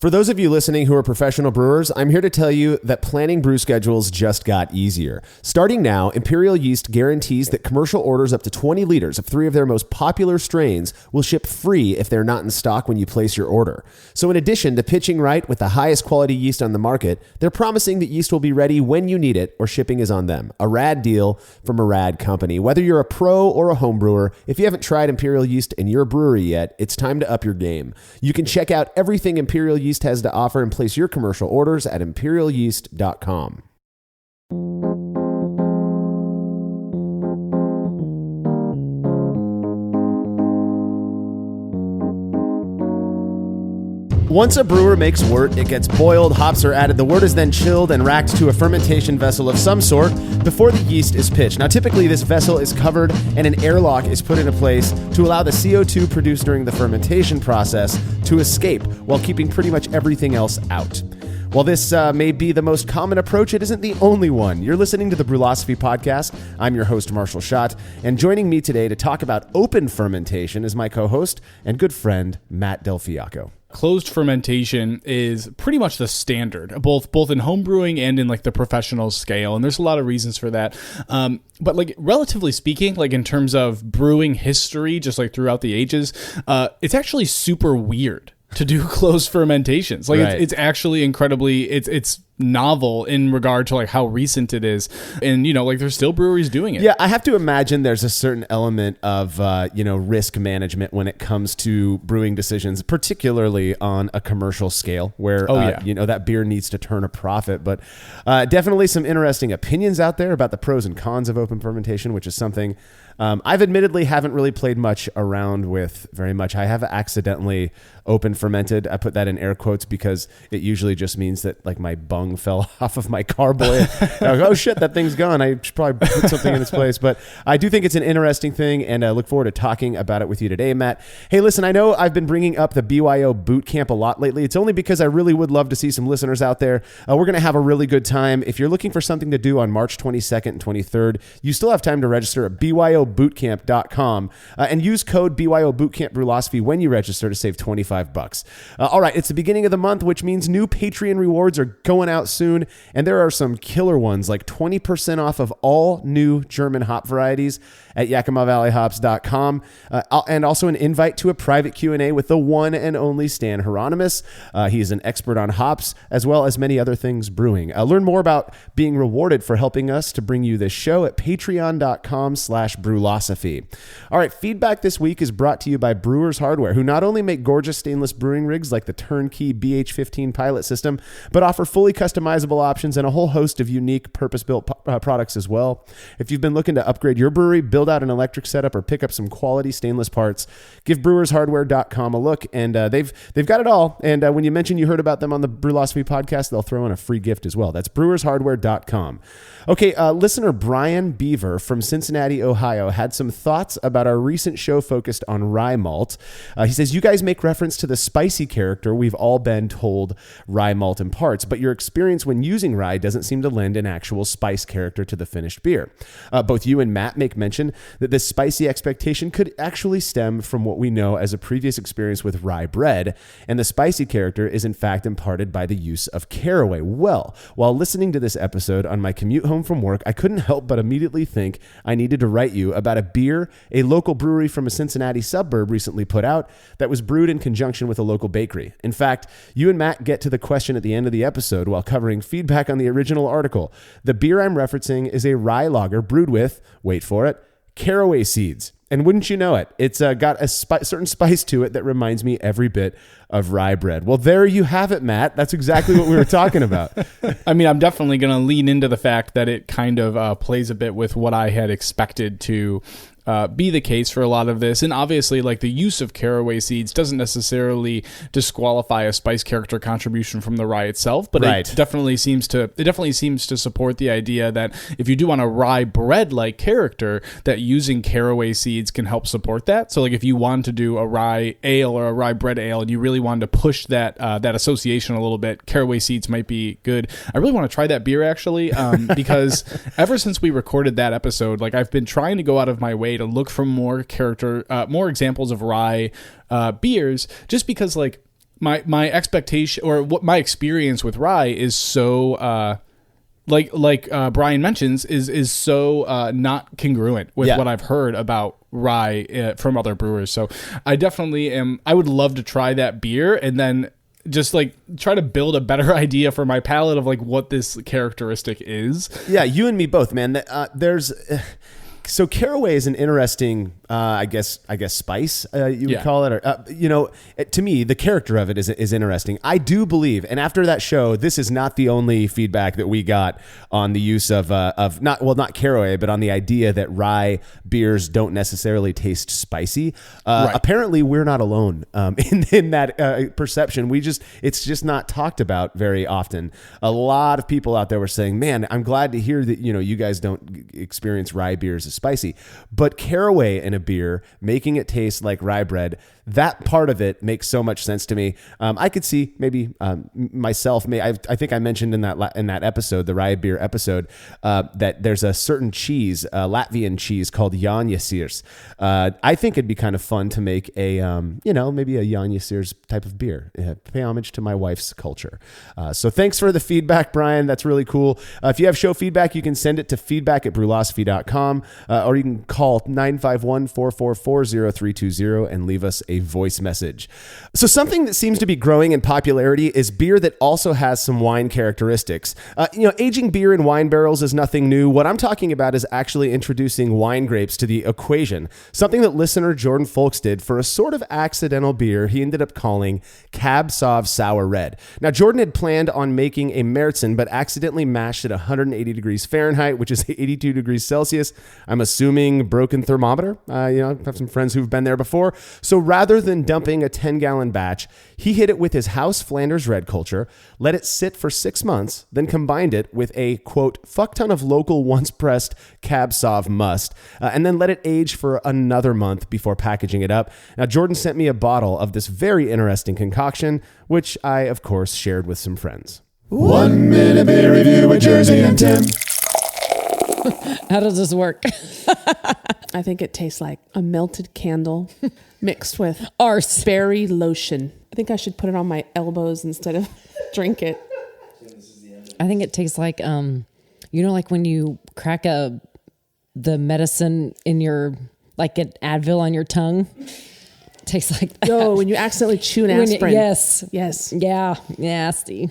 For those of you listening who are professional brewers, I'm here to tell you that planning brew schedules just got easier. Starting now, Imperial Yeast guarantees that commercial orders up to 20 liters of 3 of their most popular strains will ship free if they're not in stock when you place your order. So in addition to pitching right with the highest quality yeast on the market, they're promising that yeast will be ready when you need it or shipping is on them. A rad deal from a rad company. Whether you're a pro or a home brewer, if you haven't tried Imperial Yeast in your brewery yet, it's time to up your game. You can check out everything Imperial Yeast has to offer and place your commercial orders at imperialyeast.com. Once a brewer makes wort, it gets boiled, hops are added, the wort is then chilled and racked to a fermentation vessel of some sort before the yeast is pitched. Now, typically this vessel is covered and an airlock is put into place to allow the CO2 produced during the fermentation process to escape while keeping pretty much everything else out. While this may be the most common approach, it isn't the only one. You're listening to the Brewlosophy Podcast. I'm your host, Marshall Schott, and joining me today to talk about open fermentation is my co-host and good friend, Matt Del Fiacco. Closed fermentation is pretty much the standard, both in home brewing and in like the professional scale, and there's a lot of reasons for that. But like relatively speaking, like in terms of brewing history, just like throughout the ages, it's actually super weird to do closed fermentations. Like right. it's actually incredibly, it's novel in regard to like how recent it is. And, you know, like there's still breweries doing it. Yeah, I have to imagine there's a certain element of, risk management when it comes to brewing decisions, particularly on a commercial scale where, that beer needs to turn a profit. But definitely some interesting opinions out there about the pros and cons of open fermentation, which is something I've admittedly haven't really played much around with very much. I have accidentally open fermented. I put that in air quotes because it usually just means that like my bung fell off of my carboy. I was like, oh shit, that thing's gone. I should probably put something in its place. But I do think it's an interesting thing, and I look forward to talking about it with you today, Matt. Hey, listen, I know I've been bringing up the BYO boot camp a lot lately. It's only because I really would love to see some listeners out there. We're going to have a really good time. If you're looking for something to do on March 22nd and 23rd, you still have time to register at byobootcamp.com and use code BYOBootcampBrewlosophy when you register to save $25. All right, it's the beginning of the month, which means new Patreon rewards are going out soon, and there are some killer ones like 20% off of all new German hop varieties at YakimaValleyHops.com, and also an invite to a private Q&A with the one and only Stan Hieronymus. He's an expert on hops as well as many other things brewing. Learn more about being rewarded for helping us to bring you this show at patreon.com/brewlosophy. All right, feedback this week is brought to you by Brewers Hardware, who not only make gorgeous stainless brewing rigs like the turnkey BH15 pilot system, but offer fully customizable options and a whole host of unique purpose-built products as well. If you've been looking to upgrade your brewery, build out an electric setup, or pick up some quality stainless parts, give brewershardware.com a look, and they've got it all. And when you mention you heard about them on the Brewlosophy Podcast, they'll throw in a free gift as well. That's brewershardware.com. Okay, listener Brian Beaver from Cincinnati, Ohio, had some thoughts about our recent show focused on rye malt. He says, you guys make reference to the spicy character we've all been told rye malt imparts, but your experience when using rye doesn't seem to lend an actual spice character to the finished beer. Both you and Matt make mention that this spicy expectation could actually stem from what we know as a previous experience with rye bread, and the spicy character is in fact imparted by the use of caraway. Well, while listening to this episode on my commute home from work, I couldn't help but immediately think I needed to write you about a beer a local brewery from a Cincinnati suburb recently put out that was brewed in conjunction with a local bakery. In fact, you and Matt get to the question at the end of the episode while covering feedback on the original article. The beer I'm referencing is a rye lager brewed with, wait for it, caraway seeds. And wouldn't you know it, it's got a certain spice to it that reminds me every bit of rye bread. Well, there you have it, Matt. That's exactly what we were talking about. I mean, I'm definitely going to lean into the fact that it kind of plays a bit with what I had expected to be the case for a lot of this. And obviously, like, the use of caraway seeds doesn't necessarily disqualify a spice character contribution from the rye itself, but right. it definitely seems to support the idea that if you do want a rye bread like character, that using caraway seeds can help support that. So like if you want to do a rye ale or a rye bread ale and you really wanted to push that that association a little bit, caraway seeds might be good. I really want to try that beer actually, because ever since we recorded that episode, like, I've been trying to go out of my way to look for more examples of rye beers, just because, like, my expectation or what my experience with rye is so like Brian mentions is so not congruent with what I've heard about rye from other brewers. So I definitely am. I would love to try that beer and then just like try to build a better idea for my palate of like what this characteristic is. Yeah, you and me both, man. So caraway is an interesting, I guess spice you would call it. Or, to me, the character of it is interesting. I do believe, and after that show, this is not the only feedback that we got on the use of not caraway, but on the idea that rye beers don't necessarily taste spicy. Right. Apparently, we're not alone in that perception. It's just not talked about very often. A lot of people out there were saying, "Man, I'm glad to hear that you guys don't experience rye beers as spicy." But caraway in a beer, making it taste like rye bread, that part of it makes so much sense to me. I could see maybe myself. I think I mentioned in that episode, the rye beer episode, that there's a certain cheese, Latvian cheese called Jāņasirs. I think it'd be kind of fun to make a maybe a Jāņasirs type of beer. Pay homage to my wife's culture. So thanks for the feedback, Brian. That's really cool. If you have show feedback, you can send it to feedback@brewlosophy.com, or you can call 951-444-0320 and leave us a voice message. So something that seems to be growing in popularity is beer that also has some wine characteristics. Aging beer in wine barrels is nothing new. What I'm talking about is actually introducing wine grapes to the equation, something that listener Jordan Folks did for a sort of accidental beer he ended up calling Cab Sauv Sour Red. Now, Jordan had planned on making a Märzen, but accidentally mashed at 180 degrees Fahrenheit, which is 82 degrees Celsius. I'm assuming broken thermometer. I have some friends who've been there before. So rather than dumping a 10-gallon batch, he hit it with his house Flanders red culture, let it sit for 6 months, then combined it with a, quote, fuck ton of local once-pressed Cab Sauv must, and then let it age for another month before packaging it up. Now, Jordan sent me a bottle of this very interesting concoction, which I, of course, shared with some friends. 1 minute beer review with Jersey and Tim. How does this work? I think it tastes like a melted candle mixed with arse berry lotion. I think I should put it on my elbows instead of drink it. I think it tastes like, like when you crack the medicine in your, like an Advil on your tongue. Tastes like that. Oh, when you accidentally chew an aspirin. Yes. Yeah, nasty.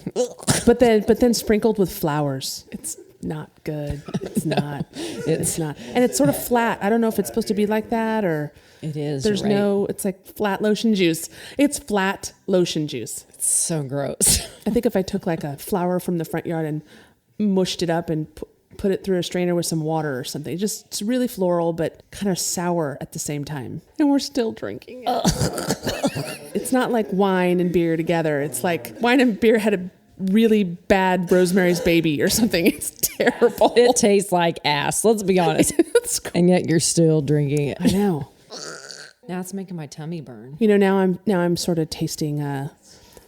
But then sprinkled with flowers. It's not good. It's not. It's not. And it's sort of flat. I don't know if it's supposed to be like that or... It is. There's right. It's like flat lotion juice. It's flat lotion juice. It's so gross. I think if I took like a flower from the front yard and mushed it up and put it through a strainer with some water or something, it's really floral, but kind of sour at the same time. And we're still drinking it. It's not like wine and beer together. It's like wine and beer had a really bad Rosemary's Baby or something. It's terrible. It tastes like ass. Let's be honest. And yet you're still drinking it. I know. Now it's making my tummy burn. Now I'm sort of tasting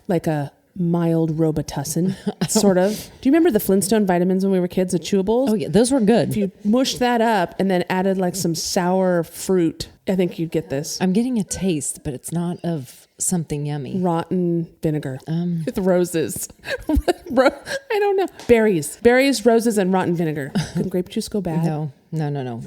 like a mild Robitussin, sort of. Do you remember the Flintstone vitamins when we were kids, the chewables? Oh yeah, those were good. If you mushed that up and then added like some sour fruit, I think you'd get this. I'm getting a taste, but it's not of something yummy. Rotten vinegar with roses. I don't know. Berries, roses, and rotten vinegar. Can grape juice go bad? No.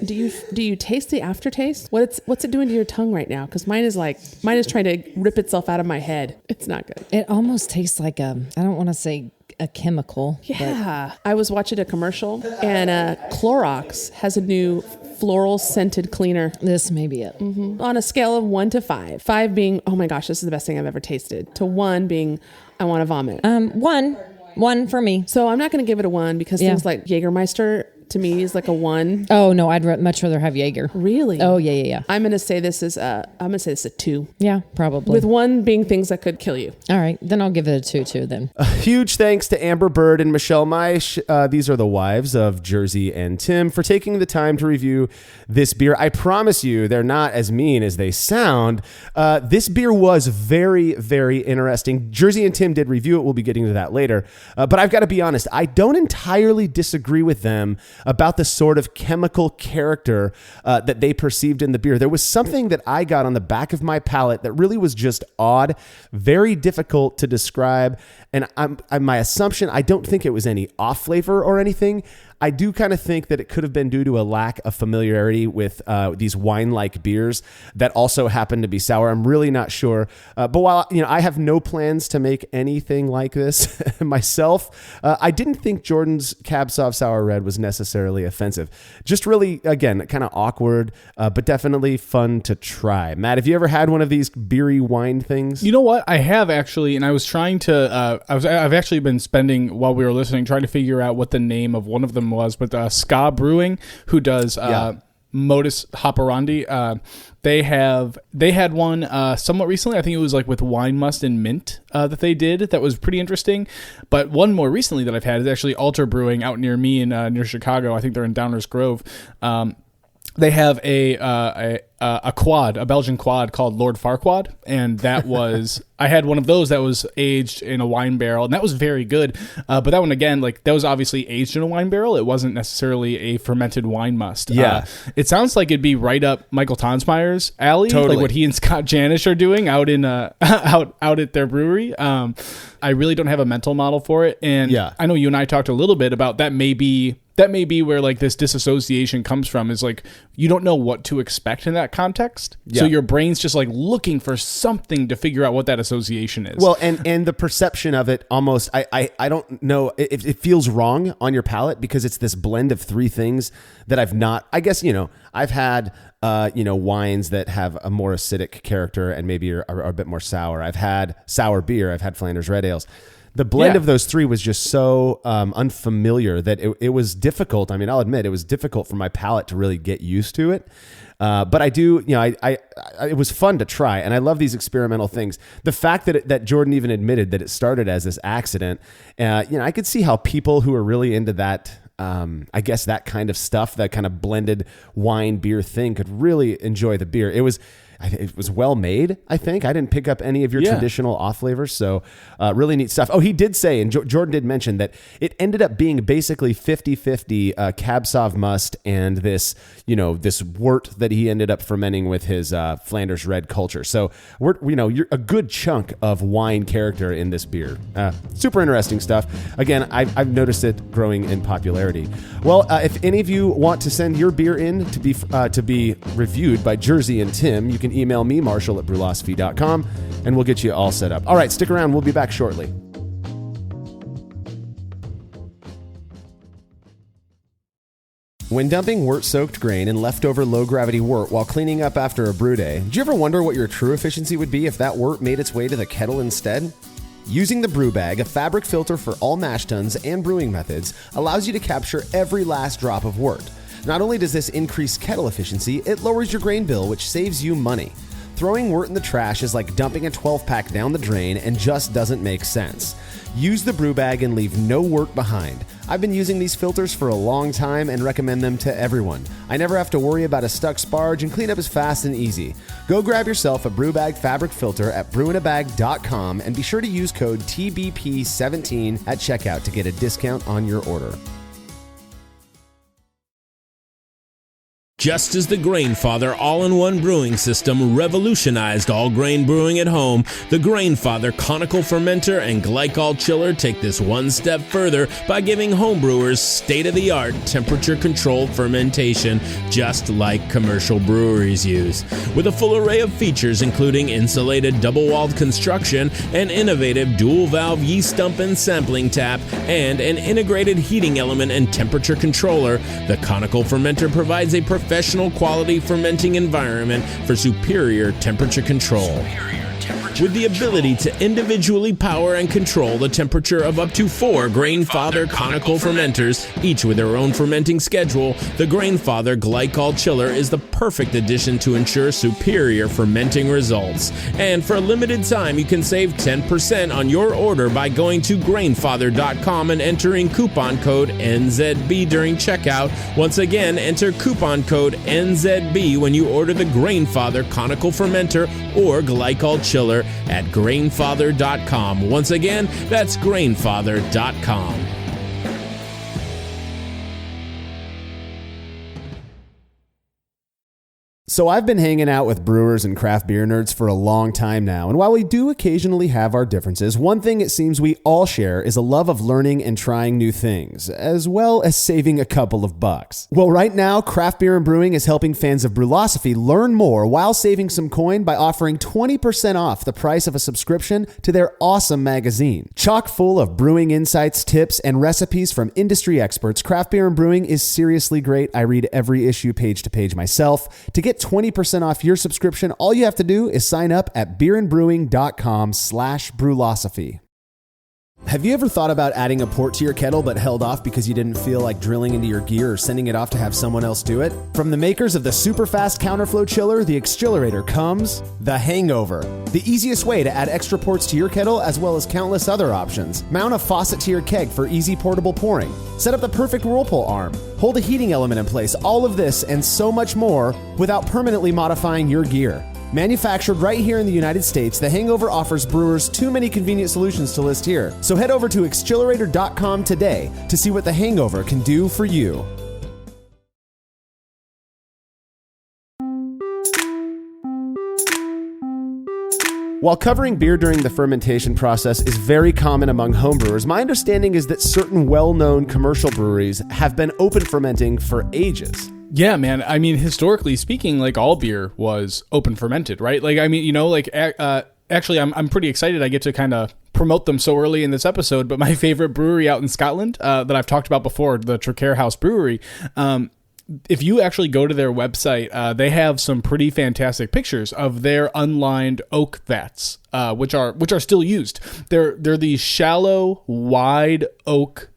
Do you taste the aftertaste? What's it doing to your tongue right now? Because mine is trying to rip itself out of my head. It's not good. It almost tastes like I don't want to say a chemical. Yeah. I was watching a commercial and Clorox has a new floral scented cleaner. This may be it. Mm-hmm. On a scale of 1 to 5. 5 being, oh my gosh, this is the best thing I've ever tasted. To 1 being, I want to vomit. 1 for me. So I'm not going to give it a 1 because things like Jägermeister to me is like a 1. Oh no, I'd much rather have Jaeger. Really? Oh yeah. I'm going to say this is a 2. Yeah, probably. With 1 being things that could kill you. All right, then I'll give it a 2 too then. A huge thanks to Amber Bird and Michelle Maish. These are the wives of Jersey and Tim for taking the time to review this beer. I promise you, they're not as mean as they sound. This beer was very, very interesting. Jersey and Tim did review it. We'll be getting to that later. But I've got to be honest, I don't entirely disagree with them about the sort of chemical character that they perceived in the beer. There was something that I got on the back of my palate that really was just odd, very difficult to describe. And my assumption, I don't think it was any off flavor or anything. I do kind of think that it could have been due to a lack of familiarity with these wine-like beers that also happen to be sour. I'm really not sure. But while I have no plans to make anything like this myself, I didn't think Jordan's Cab Sauv Sour Red was necessarily offensive. Just really, again, kind of awkward, but definitely fun to try. Matt, have you ever had one of these beery wine things? You know what? I have actually, and I was trying to. I've actually been spending while we were listening trying to figure out what the name of one of them was, but Ska Brewing, who does Modus Operandi, they had one somewhat recently. I think it was like with wine must and mint that they did. That was pretty interesting. But one more recently that I've had is actually Alter Brewing out near me in near Chicago. I think they're in Downers Grove. They have a quad, a Belgian quad called Lord Farquaad, and that was I had one of those that was aged in a wine barrel, and that was very good. But that one again, like that was obviously aged in a wine barrel. It wasn't necessarily a fermented wine must. Yeah, it sounds like it'd be right up Michael Tonsmeyer's alley, totally. Like what he and Scott Janish are doing out in out at their brewery. I really don't have a mental model for it, and I know you and I talked a little bit about that. That may be where like this disassociation comes from, is like you don't know what to expect in that context. Yeah. So your brain's just like looking for something to figure out what that association is. Well, and the perception of it almost, I don't know, it feels wrong on your palate because it's this blend of three things that I've not, I guess, I've had, wines that have a more acidic character and maybe are a bit more sour. I've had sour beer. I've had Flanders red ales. The blend of those three was just so unfamiliar that it was difficult. I mean, I'll admit it was difficult for my palate to really get used to it. But I do, it was fun to try, and I love these experimental things. The fact that Jordan even admitted that it started as this accident, I could see how people who are really into that, I guess that kind of stuff, that kind of blended wine beer thing, could really enjoy the beer. It was well made, I think. I didn't pick up any of your traditional off flavors, so really neat stuff. Oh, he did say, and Jordan did mention, that it ended up being basically 50-50 Cab Sauv Must and this wort that he ended up fermenting with his Flanders Red culture. So you're a good chunk of wine character in this beer. Super interesting stuff. Again, I've noticed it growing in popularity. Well, if any of you want to send your beer in to be reviewed by Jersey and Tim, you can email me, Marshall@brewlosophy.com, and we'll get you all set up. All right, stick around. We'll be back shortly. When dumping wort-soaked grain in leftover low-gravity wort while cleaning up after a brew day, do you ever wonder what your true efficiency would be if that wort made its way to the kettle instead? Using the brew bag, a fabric filter for all mash tuns and brewing methods, allows you to capture every last drop of wort. Not only does this increase kettle efficiency, it lowers your grain bill, which saves you money. Throwing wort in the trash is like dumping a 12-pack down the drain and just doesn't make sense. Use the brew bag and leave no wort behind. I've been using these filters for a long time and recommend them to everyone. I never have to worry about a stuck sparge, and cleanup is fast and easy. Go grab yourself a brew bag fabric filter at brewinabag.com and be sure to use code TBP17 at checkout to get a discount on your order. Just as the Grainfather all-in-one brewing system revolutionized all grain brewing at home, the Grainfather conical fermenter and glycol chiller take this one step further by giving homebrewers state-of-the-art temperature-controlled fermentation, just like commercial breweries use. With a full array of features including insulated double-walled construction, an innovative dual-valve yeast dump and sampling tap, and an integrated heating element and temperature controller, the conical fermenter provides a professional quality fermenting environment for superior temperature control. With the ability to individually power and control the temperature of up to 4 Grainfather conical fermenters, each with their own fermenting schedule, the Grainfather Glycol Chiller is the perfect addition to ensure superior fermenting results. And for a limited time, you can save 10% on your order by going to Grainfather.com and entering coupon code NZB during checkout. Once again, enter coupon code NZB when you order the Grainfather conical fermenter or Glycol Chiller at Grainfather.com. Once again, that's Grainfather.com. So I've been hanging out with brewers and craft beer nerds for a long time now, and while we do occasionally have our differences, one thing it seems we all share is a love of learning and trying new things, as well as saving a couple of bucks. Well, right now, Craft Beer and Brewing is helping fans of Brewlosophy learn more while saving some coin by offering 20% off the price of a subscription to their awesome magazine. Chock full of brewing insights, tips, and recipes from industry experts, Craft Beer and Brewing is seriously great. I read every issue page to page myself. To get 20% off your subscription, all you have to do is sign up at beerandbrewing.com/brewlosophy. Have you ever thought about adding a port to your kettle but held off because you didn't feel like drilling into your gear or sending it off to have someone else do it? From the makers of the super fast counterflow chiller, the Exchillerator, comes the Hangover, the easiest way to add extra ports to your kettle as well as countless other options. Mount a faucet to your keg for easy portable pouring. Set up the perfect whirlpool arm. Hold a heating element in place. All of this and so much more without permanently modifying your gear. Manufactured right here in the United States, the Hangover offers brewers too many convenient solutions to list here. So head over to Exchillerator.com today to see what the Hangover can do for you. While covering beer during the fermentation process is very common among homebrewers, my understanding is that certain well-known commercial breweries have been open fermenting for ages. Yeah, man. I mean, historically speaking, like all beer was open fermented, right? Like, I mean, you know, like actually, I'm pretty excited. I get to kind of promote them so early in this episode. But my favorite brewery out in Scotland that I've talked about before, the Traquair House Brewery. If you actually go to their website, they have some pretty fantastic pictures of their unlined oak vats, which are still used. They're these shallow, wide oak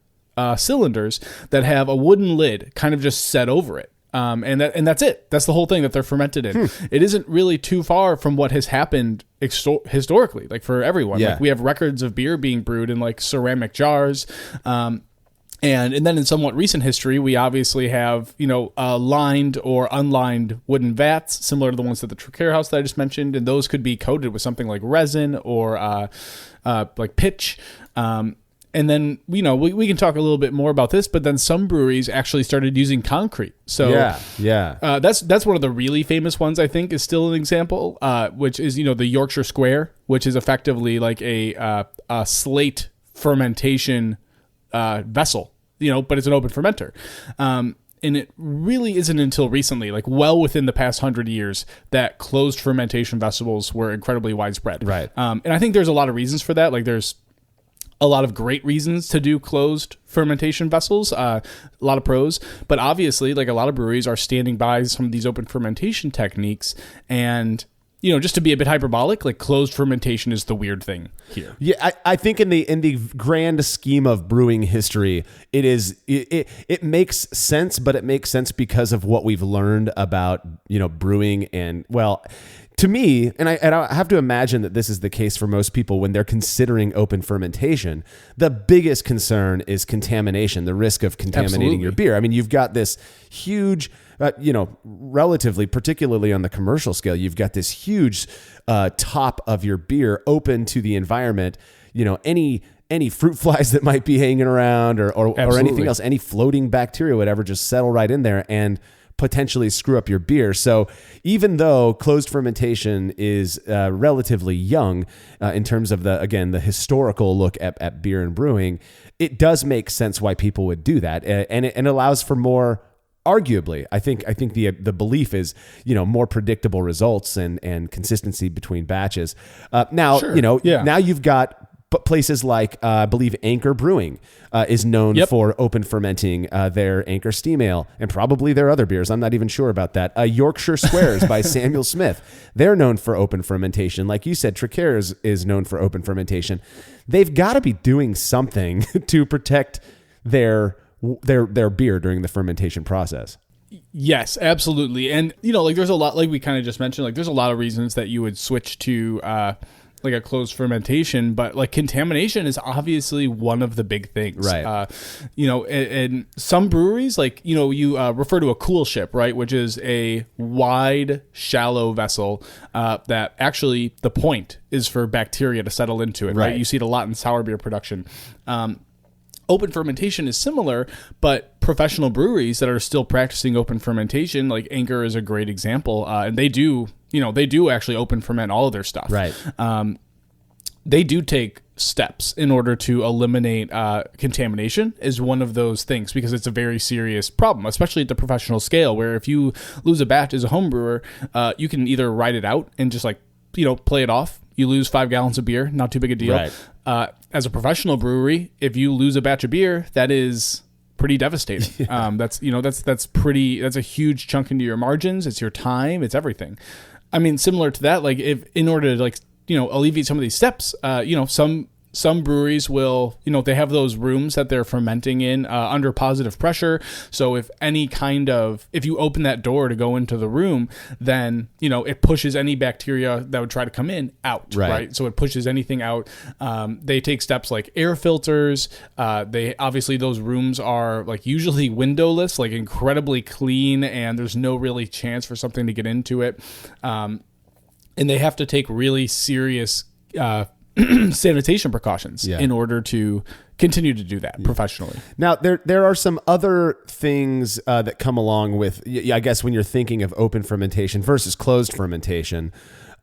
cylinders that have a wooden lid kind of just set over it. And that's it. That's the whole thing that they're fermented in. It isn't really too far from what has happened historically, like for everyone. Yeah. Like we have records of beer being brewed in like ceramic jars. And then in somewhat recent history, we obviously have, you know, lined or unlined wooden vats, similar to the ones at the Traquair House that I just mentioned. And those could be coated with something like resin or like pitch. And then, you know, we can talk a little bit more about this, but then some breweries actually started using concrete. So that's one of the really famous ones, I think, is still an example, which is, you know, the Yorkshire Square, which is effectively like a slate fermentation vessel, you know, but it's an open fermenter. And it really isn't until recently, like well within the past 100 years, that closed fermentation vessels were incredibly widespread. Right. And I think there's a lot of reasons for that. Like there's a lot of great reasons to do closed fermentation vessels, a lot of pros, but obviously like a lot of breweries are standing by some of these open fermentation techniques. And, you know, just to be a bit hyperbolic, like closed fermentation is the weird thing here. Yeah, I think in the grand scheme of brewing history, it makes sense, but it makes sense because of what we've learned about, you know, brewing. And well, to me, and I have to imagine that this is the case for most people when they're considering open fermentation, the biggest concern is contamination, the risk of contaminating your beer. I mean, you've got this huge, you know, relatively, particularly on the commercial scale, you've got this huge top of your beer open to the environment. You know, any fruit flies that might be hanging around or anything else, any floating bacteria, whatever, just settle right in there and potentially screw up your beer. So even though closed fermentation is relatively young in terms of the historical look at beer and brewing, it does make sense why people would do that, and it allows for more. Arguably, I think the belief is, you know, more predictable results and consistency between batches. Now, Sure. you know, Yeah. now you've got places like, I believe Anchor Brewing is known for open fermenting their Anchor Steam Ale and probably their other beers. I'm not even sure about that. Yorkshire Squares by Samuel Smith. They're known for open fermentation. Like you said, Traquair is known for open fermentation. They've got to be doing something to protect their beer during the fermentation process. Yes, absolutely. And, you know, like there's a lot, like we kind of just mentioned, like there's a lot of reasons that you would switch to like a closed fermentation, but like contamination is obviously one of the big things. Right. You know, and some breweries, like, you know, you refer to a cool ship, right? Which is a wide, shallow vessel that actually the point is for bacteria to settle into it, right? You see it a lot in sour beer production. Open fermentation is similar, but professional breweries that are still practicing open fermentation, like Anchor is a great example, and they do actually open ferment all of their stuff. Right. They do take steps in order to eliminate contamination is one of those things, because it's a very serious problem, especially at the professional scale, where if you lose a batch as a home brewer, you can either write it out and just play it off. You lose 5 gallons of beer, not too big a deal. Right. As a professional brewery, if you lose a batch of beer, that is pretty devastating. That's a huge chunk into your margins. It's your time. It's everything. I mean, similar to that, like if in order to alleviate some of these steps, some breweries will, they have those rooms that they're fermenting in under positive pressure. So if you open that door to go into the room, then, it pushes any bacteria that would try to come in out, right? So it pushes anything out. They take steps like air filters. Obviously those rooms are usually windowless, incredibly clean, and there's no really chance for something to get into it. And they have to take really serious sanitation precautions in order to continue to do that professionally. Now, there are some other things that come along with, I guess, when you're thinking of open fermentation versus closed fermentation.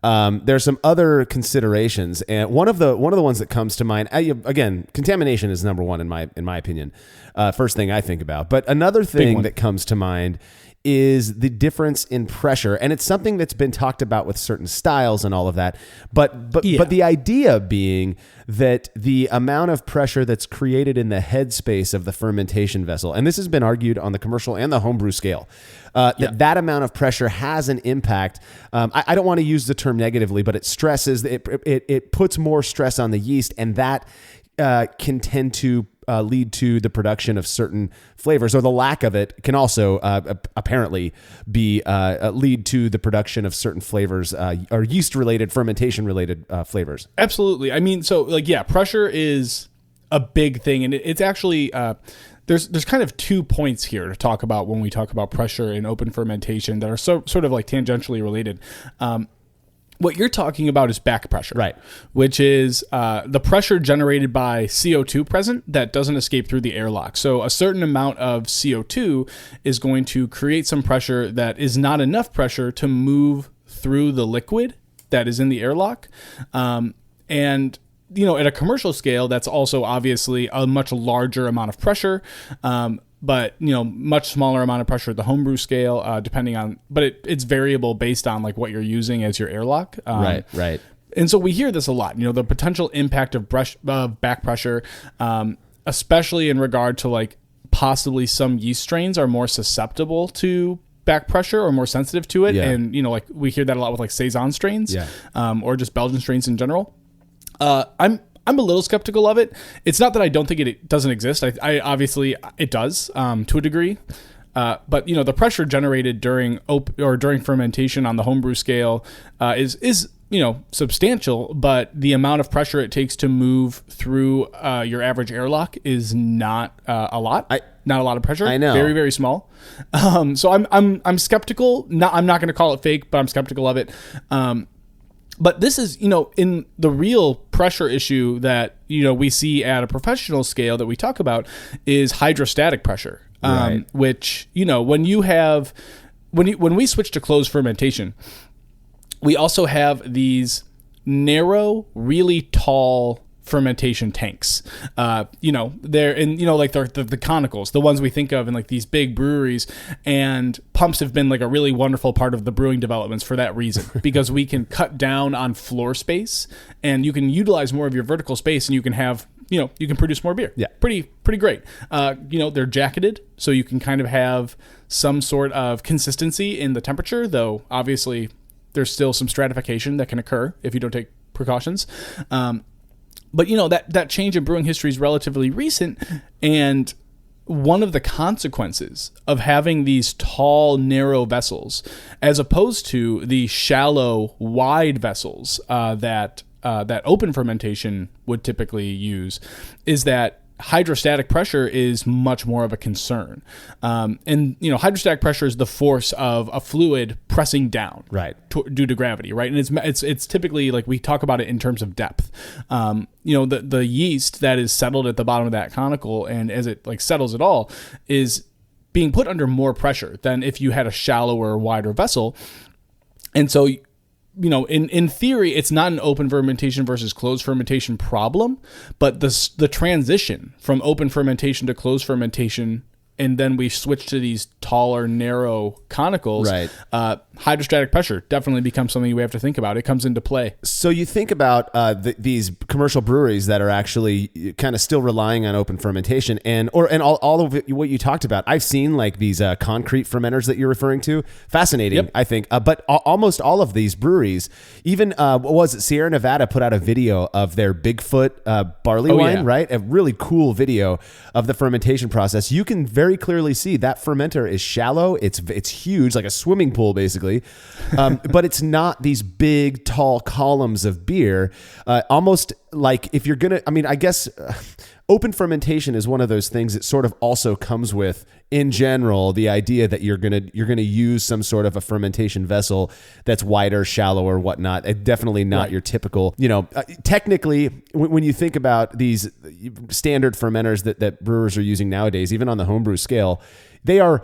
There's some other considerations, and one of the ones that comes to mind, again, contamination is number one in my opinion. First thing I think about, but another thing that comes to mind is the difference in pressure, and it's something that's been talked about with certain styles and all of that. But the idea being that the amount of pressure that's created in the headspace of the fermentation vessel, and this has been argued on the commercial and the homebrew scale, that amount of pressure has an impact. I don't want to use the term negatively, but it stresses. It puts more stress on the yeast, and that can tend to lead to the production of certain flavors, or the lack of it can also apparently be lead to the production of certain flavors or yeast-related, fermentation-related flavors. Absolutely. I mean, so pressure is a big thing, and it's actually there's kind of 2 points here to talk about when we talk about pressure in open fermentation that are sort of tangentially related. What you're talking about is back pressure, right? Which is the pressure generated by CO2 present that doesn't escape through the airlock. So a certain amount of CO2 is going to create some pressure that is not enough pressure to move through the liquid that is in the airlock. And at a commercial scale, that's also obviously a much larger amount of pressure. But much smaller amount of pressure at the homebrew scale, depending on. But it's variable based on what you're using as your airlock. Right. And so we hear this a lot. The potential impact of back pressure, especially in regard to possibly some yeast strains are more susceptible to back pressure or more sensitive to it. And we hear that a lot with Saison strains, or just Belgian strains in general. I'm a little skeptical of it. It's not that I don't think it doesn't exist. I obviously it does to a degree. But the pressure generated during fermentation on the homebrew scale is substantial, but the amount of pressure it takes to move through your average airlock is not a lot. Not a lot of pressure. I know. Very, very small. So I'm skeptical. I'm not going to call it fake, but I'm skeptical of it. But this is, in the real pressure issue that, we see at a professional scale that we talk about is hydrostatic pressure, Right. Which, when we switch to closed fermentation, we also have these narrow, really tall fermentation tanks. They're in, the conicals, the ones we think of in these big breweries, and pumps have been a really wonderful part of the brewing developments for that reason, because we can cut down on floor space and you can utilize more of your vertical space, and you can have, you can produce more beer. Yeah. Pretty great. They're jacketed, so you can kind of have some sort of consistency in the temperature, though obviously there's still some stratification that can occur if you don't take precautions. But that change in brewing history is relatively recent, and one of the consequences of having these tall, narrow vessels, as opposed to the shallow, wide vessels that open fermentation would typically use, is that hydrostatic pressure is much more of a concern. And, hydrostatic pressure is the force of a fluid pressing down due to gravity, right? And it's typically, like, we talk about it in terms of depth. The yeast that is settled at the bottom of that conical, and as it like settles it all, is being put under more pressure than if you had a shallower, wider vessel. And so, in theory, it's not an open fermentation versus closed fermentation problem, but the transition from open fermentation to closed fermentation, and then we switch to these taller, narrow conicals, hydrostatic pressure definitely becomes something we have to think about. It comes into play. So you think about these commercial breweries that are actually kind of still relying on open fermentation, and all of what you talked about. I've seen like these concrete fermenters that you're referring to. Fascinating, yep. I think. But almost all of these breweries, even what was it? Sierra Nevada put out a video of their Bigfoot barley wine, right? A really cool video of the fermentation process. You can very clearly see that fermenter is shallow. It's huge, like a swimming pool, basically. But it's not these big, tall columns of beer. Almost like if you're gonna, I guess open fermentation is one of those things that sort of also comes with, in general, the idea that you're gonna use some sort of a fermentation vessel that's wider, shallower, whatnot. Definitely not your typical. Technically, when you think about these standard fermenters that brewers are using nowadays, even on the homebrew scale, they are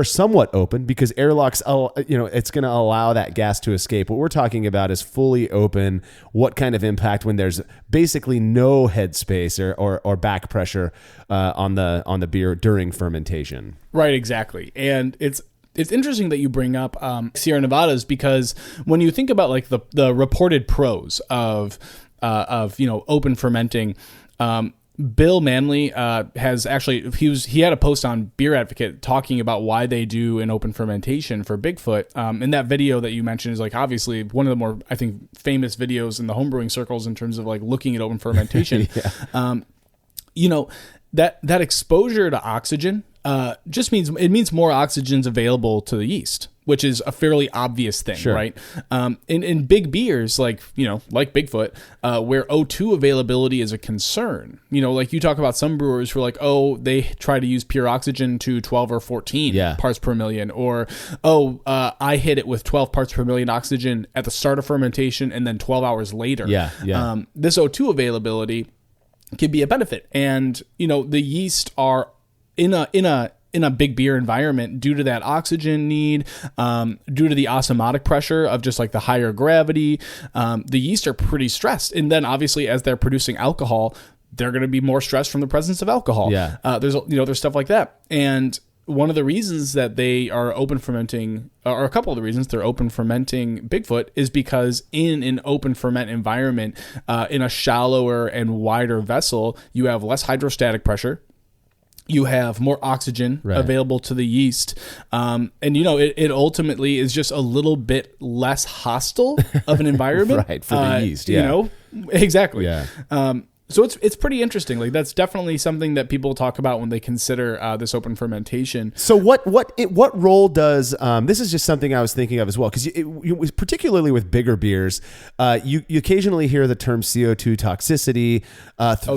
somewhat open because airlocks, it's going to allow that gas to escape. What we're talking about is fully open. What kind of impact when there's basically no headspace or back pressure on the beer during fermentation? Right, exactly. And it's interesting that you bring up Sierra Nevadas, because when you think about like the reported pros of open fermenting, Bill Manley has actually, he had a post on Beer Advocate talking about why they do an open fermentation for Bigfoot. And that video that you mentioned is like obviously one of the more, I think, famous videos in the homebrewing circles in terms of like looking at open fermentation. That exposure to oxygen just means more oxygen's available to the yeast, which is a fairly obvious thing, right? In big beers, like Bigfoot, where O2 availability is a concern, like you talk about some brewers who are like, they try to use pure oxygen to 12 or 14 parts per million, or, I hit it with 12 parts per million oxygen at the start of fermentation and then 12 hours later. This O2 availability can be a benefit. And, the yeast are in a big beer environment due to that oxygen need, due to the osmotic pressure of just like the higher gravity. The yeast are pretty stressed. And then obviously as they're producing alcohol, they're going to be more stressed from the presence of alcohol. There's stuff like that. And one of the reasons that they are open fermenting, or a couple of the reasons they're open fermenting Bigfoot, is because in an open ferment environment, in a shallower and wider vessel, you have less hydrostatic pressure. You have more oxygen available to the yeast. And, it ultimately is just a little bit less hostile of an environment. For the yeast, Exactly. So it's pretty interesting. Like that's definitely something that people talk about when they consider this open fermentation. So what role does this is just something I was thinking of as well, because particularly with bigger beers, you occasionally hear the term CO2 toxicity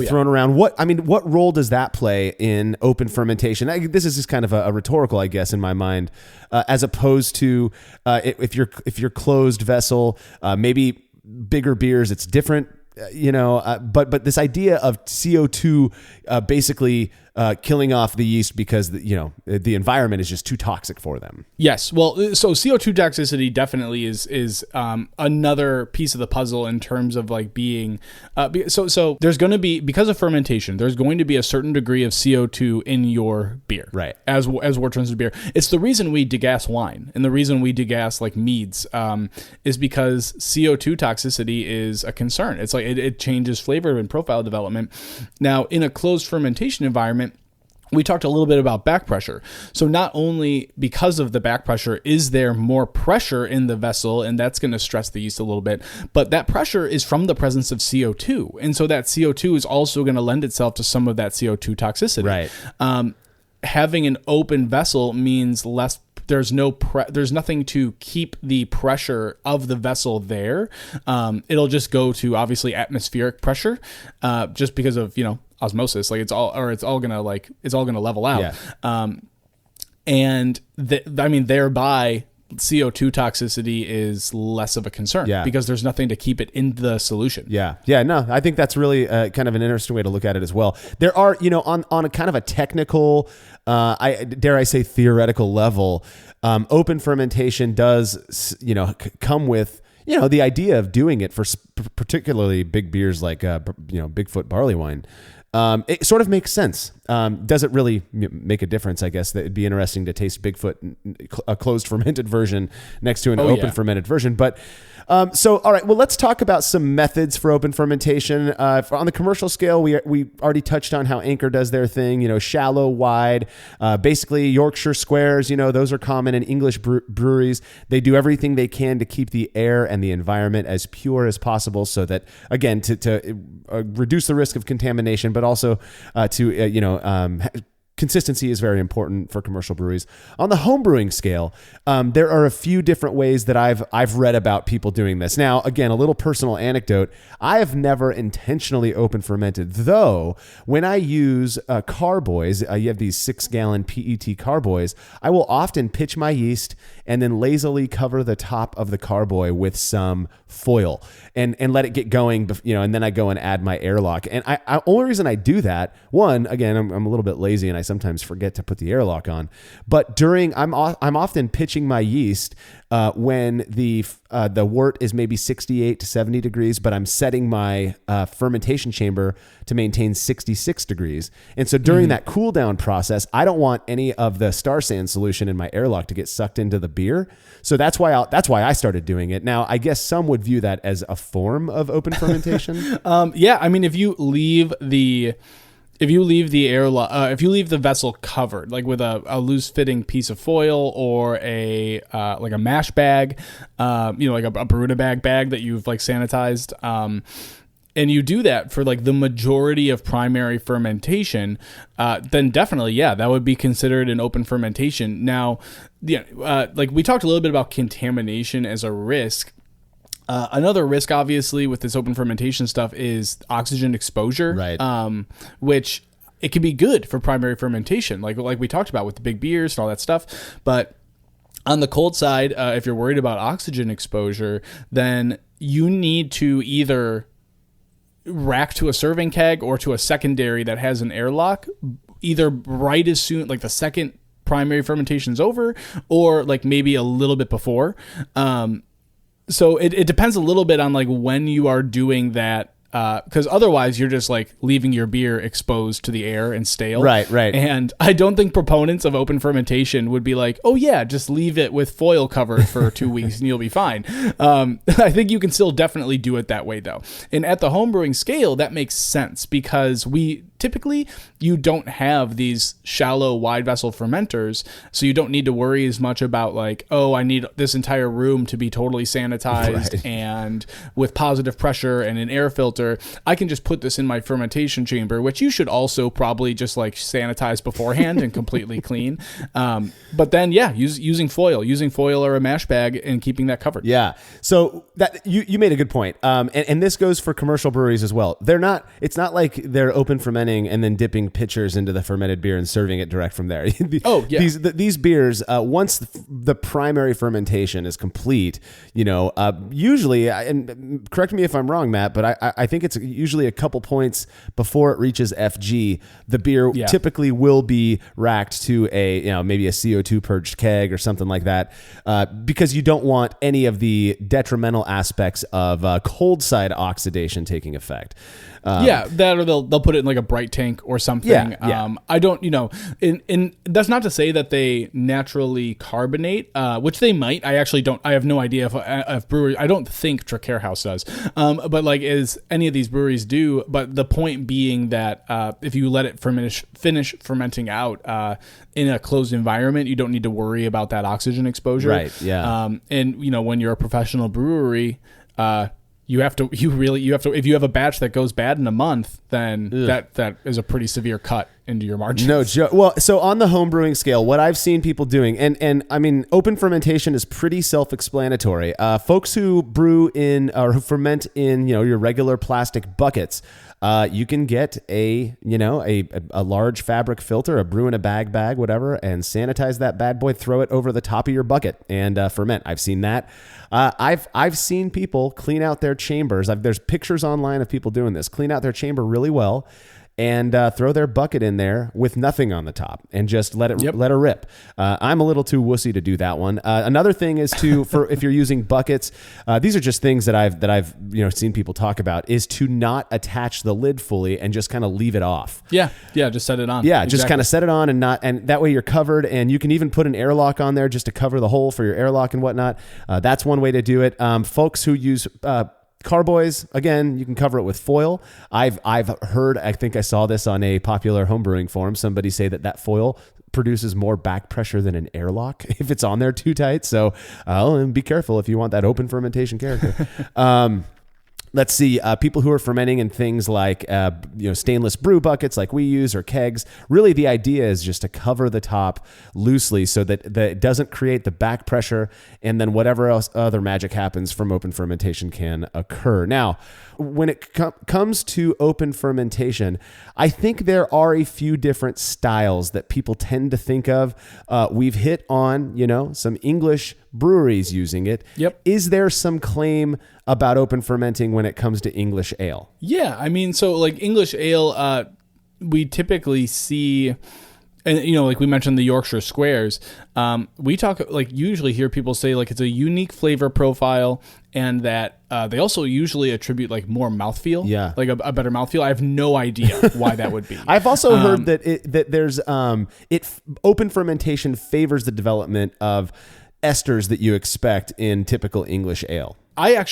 thrown around. What role does that play in open fermentation? This is just kind of a rhetorical, I guess, in my mind, as opposed to if you're closed vessel, maybe bigger beers, it's different. But this idea of CO2 basically killing off the yeast because the environment is just too toxic for them. Yes, well, so CO2 toxicity definitely is another piece of the puzzle in terms of like being so there's going to be, because of fermentation, there's going to be a certain degree of CO2 in your beer, right? As wort turns to beer. It's the reason we degas wine, and the reason we degas like meads is because CO2 toxicity is a concern. It's like it changes flavor and profile development. Now, in a closed fermentation environment, we talked a little bit about back pressure. So not only because of the back pressure is there more pressure in the vessel, and that's going to stress the yeast a little bit, but that pressure is from the presence of CO2. And so that CO2 is also going to lend itself to some of that CO2 toxicity. Right. Having an open vessel means less there's nothing to keep the pressure of the vessel there. It'll just go to obviously atmospheric pressure, just because of, osmosis. Like it's all gonna level out. Yeah. And thereby CO2 toxicity is less of a concern, because there's nothing to keep it in the solution. Yeah. No, I think that's really kind of an interesting way to look at it as well. There are, on a kind of a technical, dare I say theoretical level, open fermentation does, come with, the idea of doing it for particularly big beers like, Bigfoot barley wine. It sort of makes sense. Does it really make a difference? I guess that it'd be interesting to taste Bigfoot, a closed fermented version next to an open fermented version. But so, all right, well, let's talk about some methods for open fermentation. On the commercial scale, we already touched on how Anchor does their thing, shallow, wide, basically Yorkshire squares, those are common in English breweries. They do everything they can to keep the air and the environment as pure as possible so that, again, to reduce the risk of contamination, but also consistency is very important for commercial breweries. On the home brewing scale, there are a few different ways that I've read about people doing this. Now, again, a little personal anecdote. I have never intentionally open fermented, though. When I use carboys, you have these 6-gallon PET carboys, I will often pitch my yeast and then lazily cover the top of the carboy with some foil and let it get going, and then I go and add my airlock. And I only reason I do that, one, again, I'm a little bit lazy and I sometimes forget to put the airlock on, but I'm often pitching my yeast when the wort is maybe 68 to 70 degrees, but I'm setting my fermentation chamber to maintain 66 degrees. And so during that cool down process, I don't want any of the Star San solution in my airlock to get sucked into the beer. So that's why I started doing it. Now, I guess some would view that as a form of open fermentation. If you leave the if you leave the vessel covered, like with a loose fitting piece of foil or a mash bag, like a Bruna bag that you've like sanitized, and you do that for like the majority of primary fermentation, then definitely, that would be considered an open fermentation. Now, like we talked a little bit about contamination as a risk. Another risk, obviously, with this open fermentation stuff is oxygen exposure, right? Which it can be good for primary fermentation, like we talked about with the big beers and all that stuff. But on the cold side, if you're worried about oxygen exposure, then you need to either rack to a serving keg or to a secondary that has an airlock, either right as soon, like the second primary fermentation is over, or like maybe a little bit before. So it depends a little bit on like when you are doing that, because otherwise you're just like leaving your beer exposed to the air and stale. Right. And I don't think proponents of open fermentation would be like, oh yeah, just leave it with foil covered for 2 weeks and you'll be fine. I think you can still definitely do it that way though. And at the homebrewing scale, that makes sense because typically you don't have these shallow wide vessel fermenters, so you don't need to worry as much about like, oh, I need this entire room to be totally sanitized and with positive pressure and an air filter. I can just put this in my fermentation chamber, which you should also probably just like sanitize beforehand and completely clean. But then using foil or a mash bag and keeping that covered. Yeah. So that you made a good point. And this goes for commercial breweries as well. It's not like they're open fermenting and then dipping pitchers into the fermented beer and serving it direct from there. These beers, once the primary fermentation is complete, usually, and correct me if I'm wrong, Matt, but I think it's usually a couple points before it reaches FG, the beer typically will be racked to maybe a CO2 purged keg or something like that, because you don't want any of the detrimental aspects of cold side oxidation taking effect. That or they'll put it in like a bright tank or something. I don't, and that's not to say that they naturally carbonate, which they might. I actually don't. I have no idea if breweries. I don't think Traquair House does, but like as any of these breweries do. But the point being that if you let it finish fermenting out in a closed environment, you don't need to worry about that oxygen exposure. Right. Yeah. And when you're a professional brewery, you have to, if you have a batch that goes bad in a month, then that is a pretty severe cut. into your margins. No joke. Well, so on the home brewing scale, what I've seen people doing, and I mean, open fermentation is pretty self-explanatory. Folks who brew in or who ferment in, your regular plastic buckets, you can get a large fabric filter, a brew in a bag, whatever, and sanitize that bad boy, throw it over the top of your bucket and ferment. I've seen that. I've seen people clean out their chambers. There's pictures online of people doing this. Clean out their chamber really well and throw their bucket in there with nothing on the top and just let it rip. I'm a little too wussy to do that one. Another thing is for if you're using buckets, these are just things that I've seen people talk about, is to not attach the lid fully and just kind of leave it off. Yeah, just set it on. Yeah, just kind of set it on and that way you're covered, and you can even put an airlock on there just to cover the hole for your airlock and whatnot. That's one way to do it. Folks who use carboys, again, you can cover it with foil. I've heard, I think I saw this on a popular homebrewing forum, somebody say that foil produces more back pressure than an airlock if it's on there too tight. So be careful if you want that open fermentation character. Let's see, people who are fermenting in things like stainless brew buckets like we use, or kegs. Really, the idea is just to cover the top loosely so that it doesn't create the back pressure, and then whatever else other magic happens from open fermentation can occur. Now, when it comes to open fermentation, I think there are a few different styles that people tend to think of. We've hit on, some English breweries using it. Yep. Is there some claim about open fermenting when it comes to English ale? Yeah, I mean, so like English ale, we typically see, and like we mentioned the Yorkshire Squares, we usually hear people say like it's a unique flavor profile, and that they also usually attribute like more mouthfeel, like a better mouthfeel. I have no idea why that would be. I've also heard that there's open fermentation favors the development of esters that you expect in typical English ale. I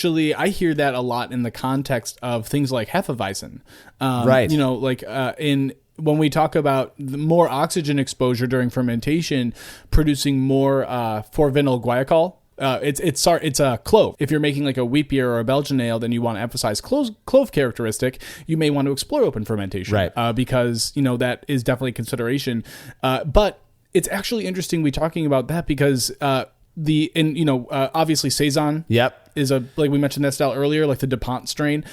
hear that a lot in the context of things like Hefeweizen. Right. When we talk about the more oxygen exposure during fermentation, producing more 4-vinyl guaiacol. It's a clove. If you're making like a wheat beer or a Belgian ale, then you want to emphasize clove characteristic. You may want to explore open fermentation, right? Because that is definitely a consideration. But it's actually interesting we talking about that because obviously Saison is like we mentioned that style earlier, like the DuPont strain.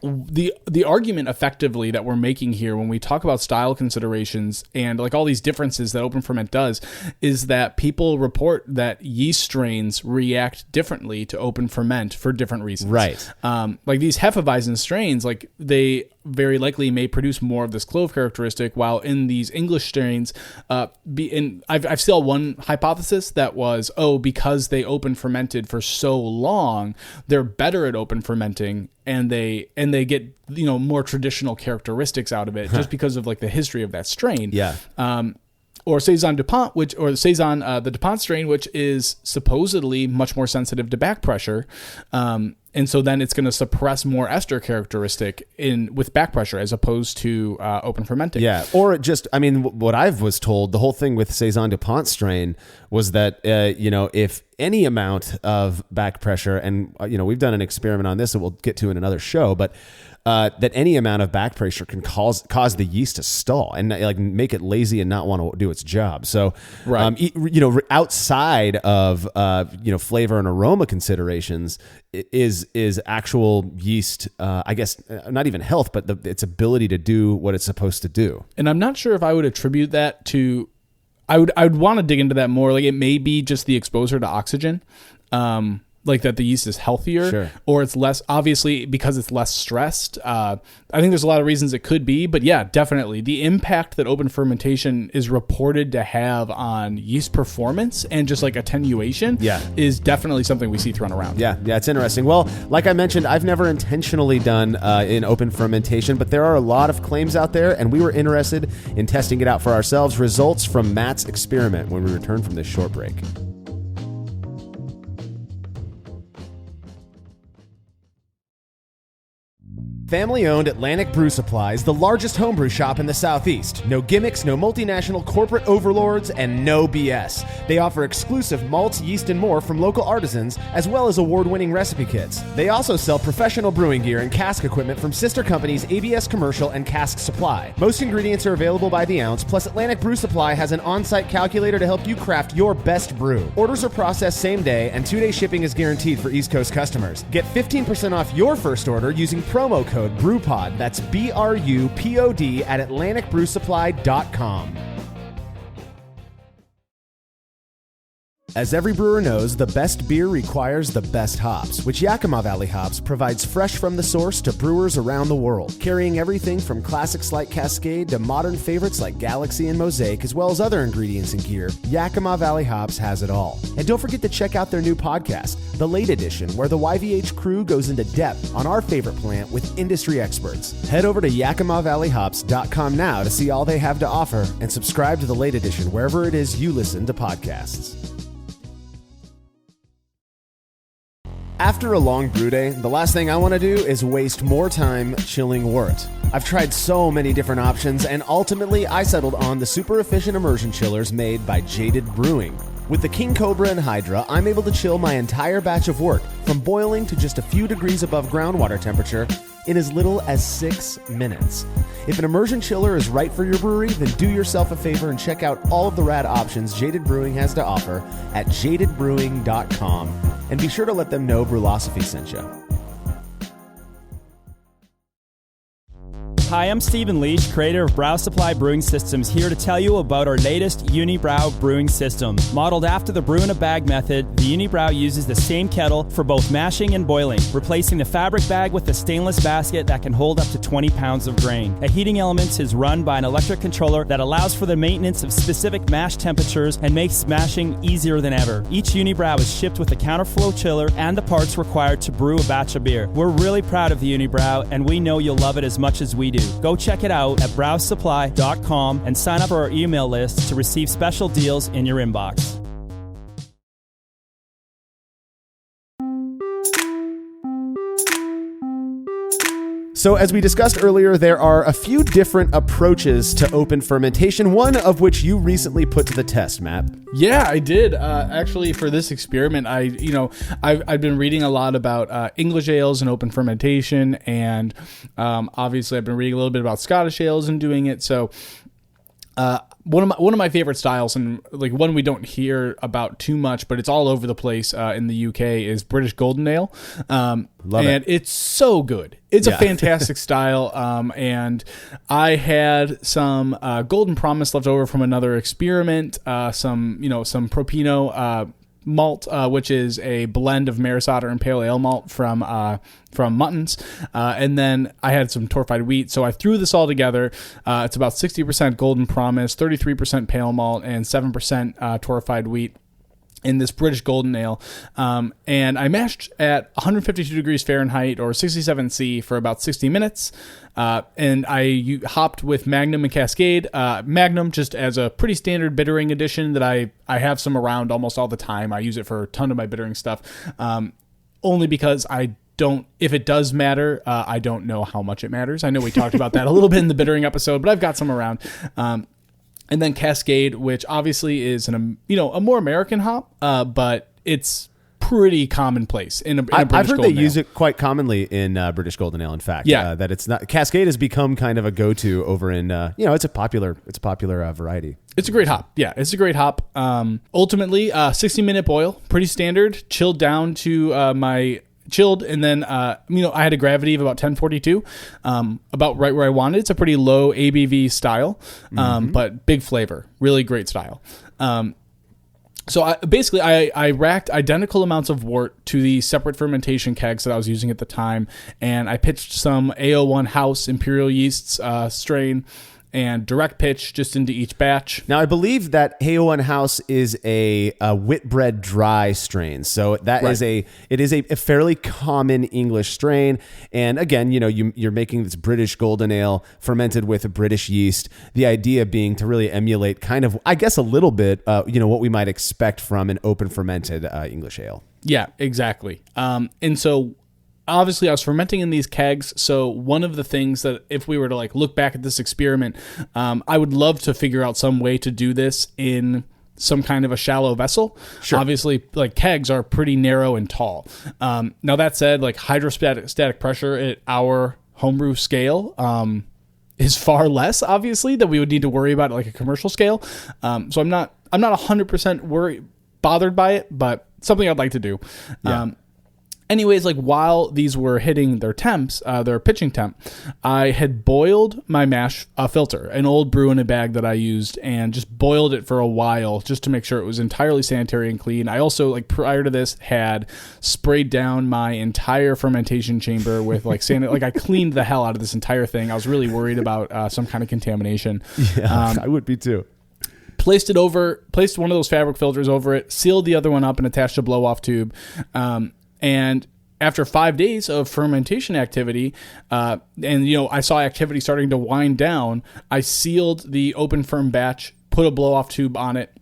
The argument effectively that we're making here when we talk about style considerations and like all these differences that open ferment does is that people report that yeast strains react differently to open ferment for different reasons. Right. Like these Hefeweizen strains, like they very likely may produce more of this clove characteristic, while in these English strains, I've still one hypothesis that was, because they open fermented for so long, they're better at open fermenting, and they get more traditional characteristics out of it just because of like the history of that strain. Yeah. Or Saison DuPont, the DuPont strain, which is supposedly much more sensitive to back pressure. And so then it's going to suppress more ester characteristic with back pressure as opposed to open fermenting. Yeah. Or what I was told, the whole thing with Saison DuPont strain was that, if any amount of back pressure, and, we've done an experiment on this that we'll get to in another show, but that any amount of back pressure can cause the yeast to stall and like make it lazy and not want to do its job. So, outside of flavor and aroma considerations is actual yeast, I guess not even health, but its ability to do what it's supposed to do. And I'm not sure if I would attribute that to. I would want to dig into that more. Like it may be just the exposure to oxygen. Like that the yeast is healthier, or it's less, obviously because it's less stressed. I think there's a lot of reasons it could be, but yeah, definitely the impact that open fermentation is reported to have on yeast performance and just like attenuation is definitely something we see thrown around. Yeah, it's interesting. Well, like I mentioned, I've never intentionally done in open fermentation, but there are a lot of claims out there, and we were interested in testing it out for ourselves. Results from Matt's experiment when we return from this short break. Family-owned Atlantic Brew Supply is the largest homebrew shop in the Southeast. No gimmicks, no multinational corporate overlords, and no BS. They offer exclusive malts, yeast, and more from local artisans, as well as award-winning recipe kits. They also sell professional brewing gear and cask equipment from sister companies ABS Commercial and Cask Supply. Most ingredients are available by the ounce, plus Atlantic Brew Supply has an on-site calculator to help you craft your best brew. Orders are processed same day, and 2-day shipping is guaranteed for East Coast customers. Get 15% off your first order using promo code BREWPOD. That's BRUPOD at AtlanticBrewSupply.com. As every brewer knows, the best beer requires the best hops, which Yakima Valley Hops provides fresh from the source to brewers around the world, carrying everything from classics like Cascade to modern favorites like Galaxy and Mosaic, as well as other ingredients and gear. Yakima Valley Hops has it all. And don't forget to check out their new podcast, The Late Edition, where the YVH crew goes into depth on our favorite plant with industry experts. Head over to YakimaValleyHops.com now to see all they have to offer and subscribe to The Late Edition wherever it is you listen to podcasts. After a long brew day, the last thing I want to do is waste more time chilling wort. I've tried so many different options, and ultimately I settled on the super efficient immersion chillers made by Jaded Brewing. With the King Cobra and Hydra, I'm able to chill my entire batch of wort from boiling to just a few degrees above groundwater temperature in as little as 6 minutes. If an immersion chiller is right for your brewery, then do yourself a favor and check out all of the rad options Jaded Brewing has to offer at jadedbrewing.com. And be sure to let them know Brewlosophy sent you. Hi, I'm Stephen Leach, creator of Brow Supply Brewing Systems, here to tell you about our latest Unibrow brewing system. Modeled after the brew-in-a-bag method, the Unibrow uses the same kettle for both mashing and boiling, replacing the fabric bag with a stainless basket that can hold up to 20 pounds of grain. A heating element is run by an electric controller that allows for the maintenance of specific mash temperatures and makes mashing easier than ever. Each Unibrow is shipped with a counterflow chiller and the parts required to brew a batch of beer. We're really proud of the Unibrow, and we know you'll love it as much as we do. Go check it out at browsupply.com and sign up for our email list to receive special deals in your inbox. So as we discussed earlier, there are a few different approaches to open fermentation, one of which you recently put to the test, Matt. Yeah, I did. Actually, for this experiment, I've been reading a lot about English ales and open fermentation, and obviously I've been reading a little bit about Scottish ales and doing it. So one of my favorite styles, and like one we don't hear about too much, but it's all over the place in the UK, is British Golden Ale. Love it. It's so good. It's a fantastic style. And I had some Golden Promise left over from another experiment, some Propino malt, which is a blend of Maris Otter and Pale Ale malt from Muttons, and then I had some torrefied wheat. So I threw this all together. It's about 60% Golden Promise, 33% Pale Malt, and 7% torrefied wheat in this British Golden Ale. And I mashed at 152 degrees Fahrenheit or 67 C for about 60 minutes. And I hopped with Magnum and Cascade. Magnum just as a pretty standard bittering addition that I have some around almost all the time. I use it for a ton of my bittering stuff. Only because if it does matter, I don't know how much it matters. I know we talked about that a little bit in the bittering episode, but I've got some around. And then Cascade, which obviously is a more American hop, but it's pretty commonplace in a British I've heard Golden they use Ale. it quite commonly in British Golden Ale. In fact, Yeah. that it's not Cascade has become kind of a go-to over in it's a popular variety. It's a great hop. Yeah, it's a great hop. Ultimately, 60-minute boil, pretty standard. Chilled down to chilled, and then I had a gravity of about 1042, about right where I wanted. It's a pretty low ABV style, but big flavor, really great style. So I racked identical amounts of wort to the separate fermentation kegs that I was using at the time, and I pitched some AO1 House Imperial Yeasts strain and direct pitch just into each batch. Now, I believe that Hay-O-One House is a Whitbread dry strain. So that is it is a fairly common English strain. And again, you're making this British Golden Ale fermented with a British yeast. The idea being to really emulate kind of, I guess, a little bit, what we might expect from an open fermented English ale. Yeah, exactly. And so obviously I was fermenting in these kegs. So one of the things that if we were to like look back at this experiment, I would love to figure out some way to do this in some kind of a shallow vessel. Sure. Obviously, like kegs are pretty narrow and tall. Now that said, like hydrostatic pressure at our homebrew scale is far less, obviously, that we would need to worry about at like a commercial scale. So I'm not 100% bothered by it, but something I'd like to do. Yeah. Anyways, like while these were hitting their temps, their pitching temp, I had boiled my mash filter, an old brew in a bag that I used, and just boiled it for a while just to make sure it was entirely sanitary and clean. I also, like prior to this, had sprayed down my entire fermentation chamber with like like I cleaned the hell out of this entire thing. I was really worried about some kind of contamination. Yeah, I would be too. Placed one of those fabric filters over it, sealed the other one up, and attached a blow-off tube. And after 5 days of fermentation activity, and I saw activity starting to wind down, I sealed the open firm batch, put a blow-off tube on it,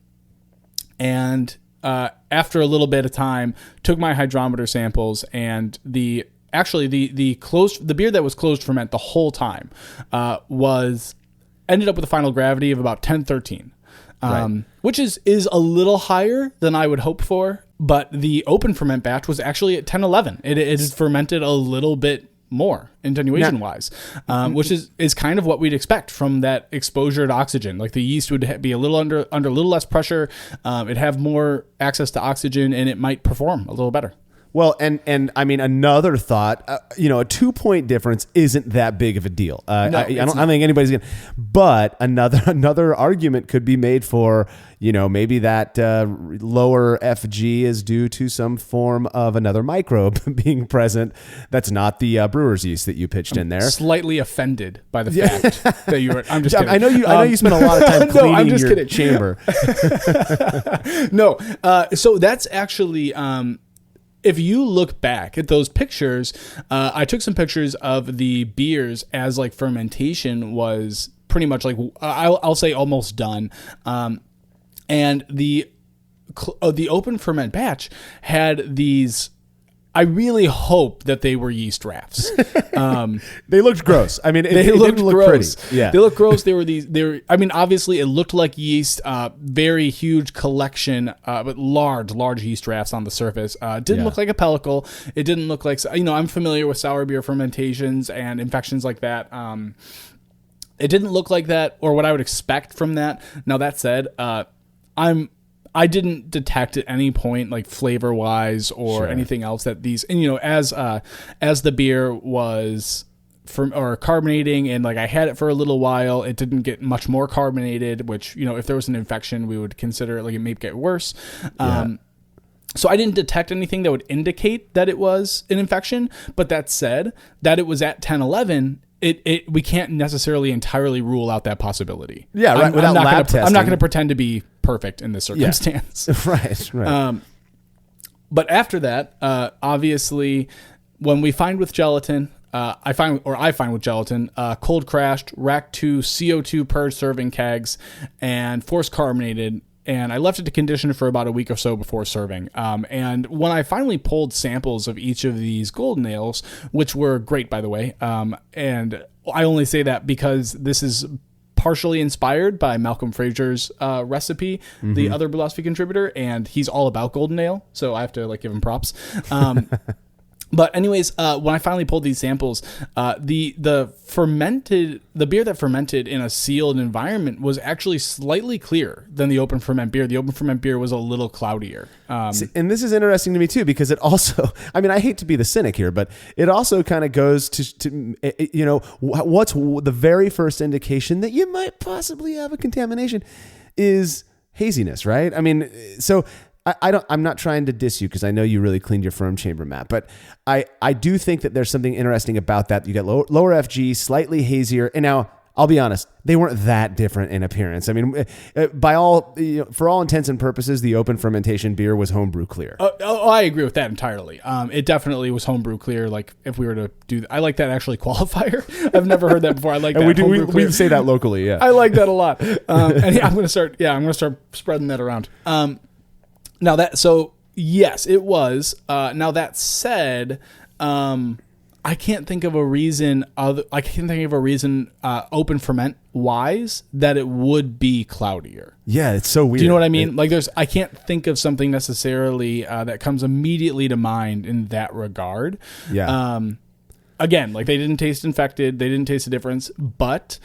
and after a little bit of time, took my hydrometer samples, and the beer that was closed ferment the whole time ended up with a final gravity of about 1013. Right. Which is a little higher than I would hope for, but the open ferment batch was actually at 1011. It had fermented a little bit more attenuation wise, which is kind of what we'd expect from that exposure to oxygen. Like the yeast would be a little under a little less pressure, it'd have more access to oxygen, and it might perform a little better. Well, and I mean, another thought, a 2-point difference isn't that big of a deal. I don't think anybody's going to, but another argument could be made for, maybe that lower FG is due to some form of another microbe being present. That's not the brewer's yeast that you pitched in there. Slightly offended by the fact that you were, I'm just kidding. I know you spent a lot of time cleaning your chamber. No. So that's actually, if you look back at those pictures, I took some pictures of the beers as like fermentation was pretty much like, I'll say almost done. And the open ferment batch had these, I really hope that they were yeast rafts. They looked gross. I mean, they looked look gross. Pretty. Yeah, they looked gross. Obviously it looked like yeast, very huge collection, but large yeast rafts on the surface. It didn't look like a pellicle. It didn't look like, I'm familiar with sour beer fermentations and infections like that. It didn't look like that or what I would expect from that. Now that said, I didn't detect at any point, like flavor wise or anything else, that these, and as the beer was carbonating, and like I had it for a little while, it didn't get much more carbonated, which if there was an infection, we would consider like it may get worse. So I didn't detect anything that would indicate that it was an infection. But that said, that it was at 1011. We can't necessarily entirely rule out that possibility. Yeah, right. Without lab testing, I'm not going to pretend to be perfect in this circumstance. Yeah. Right. But after that, obviously, when we find with gelatin, I find with gelatin, cold crashed, rack 2 CO2 per serving kegs, and force carbonated. And I left it to condition for about a week or so before serving. And when I finally pulled samples of each of these golden ales, which were great, by the way, and I only say that because this is partially inspired by Malcolm Fraser's recipe, the other Brulosophy contributor, and he's all about golden ale, so I have to give him props. But anyways, when I finally pulled these samples, the beer that fermented in a sealed environment was actually slightly clearer than the open ferment beer. The open ferment beer was a little cloudier. And this is interesting to me too, because it also, I hate to be the cynic here, but it also kind of goes to what's the very first indication that you might possibly have a contamination is haziness, right? So I'm not trying to diss you because I know you really cleaned your firm chamber, Matt, but I do think that there's something interesting about that. You get lower FG, slightly hazier, and now I'll be honest, they weren't that different in appearance. For all intents and purposes, the open fermentation beer was homebrew clear. I agree with that entirely. It definitely was homebrew clear. Like if we were to do, I like that actually qualifier. I've never heard that before. I like that. We say that locally. Yeah, I like that a lot. And I'm going to start spreading that around. Yes, it was. Now that said, I can't think of a reason open ferment wise that it would be cloudier. Yeah, it's so weird. Do you know what I mean? I can't think of something necessarily that comes immediately to mind in that regard. Yeah. Again, they didn't taste infected, they didn't taste a difference, but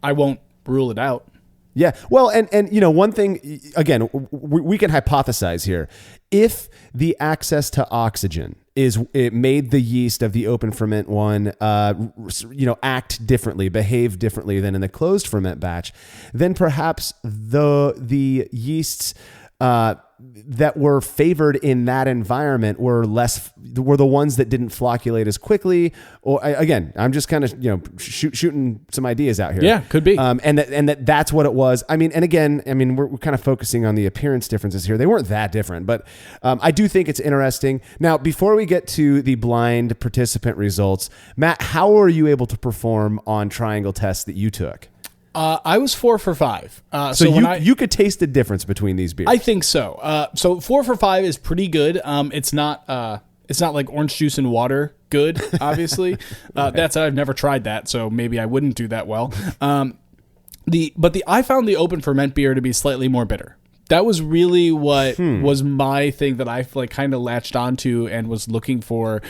I won't rule it out. Yeah. Well, and one thing, again, we can hypothesize here. If the access to oxygen it made the yeast of the open ferment one, act differently, behave differently than in the closed ferment batch, then perhaps the yeasts that were favored in that environment were the ones that didn't flocculate as quickly. Or again, I'm just kind of shooting some ideas out here. Yeah, could be. And that's what it was. I mean, and again, we're kind of focusing on the appearance differences here. They weren't that different, but I do think it's interesting. Now, before we get to the blind participant results, Matt, how were you able to perform on triangle tests that you took? I was 4 for 5. So you could taste the difference between these beers. I think so. So 4 for 5 is pretty good. It's not like orange juice and water good, obviously. Right. That said, I've never tried that, so maybe I wouldn't do that well. I found the open ferment beer to be slightly more bitter. That was really what was my thing that I kind of latched onto and was looking for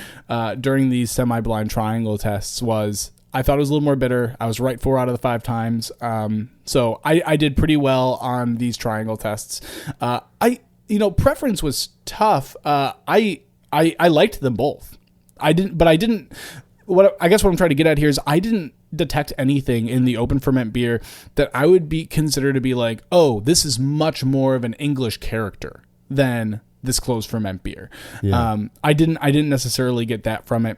during these semi-blind triangle tests was. I thought it was a little more bitter. I was right 4 out of the 5 times. So I did pretty well on these triangle tests. Preference was tough. I liked them both. I guess what I'm trying to get at here is I didn't detect anything in the open ferment beer that I would be considered to be like, oh, this is much more of an English character than this closed ferment beer. Yeah. I didn't necessarily get that from it.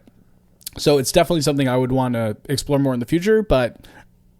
So it's definitely something I would want to explore more in the future, but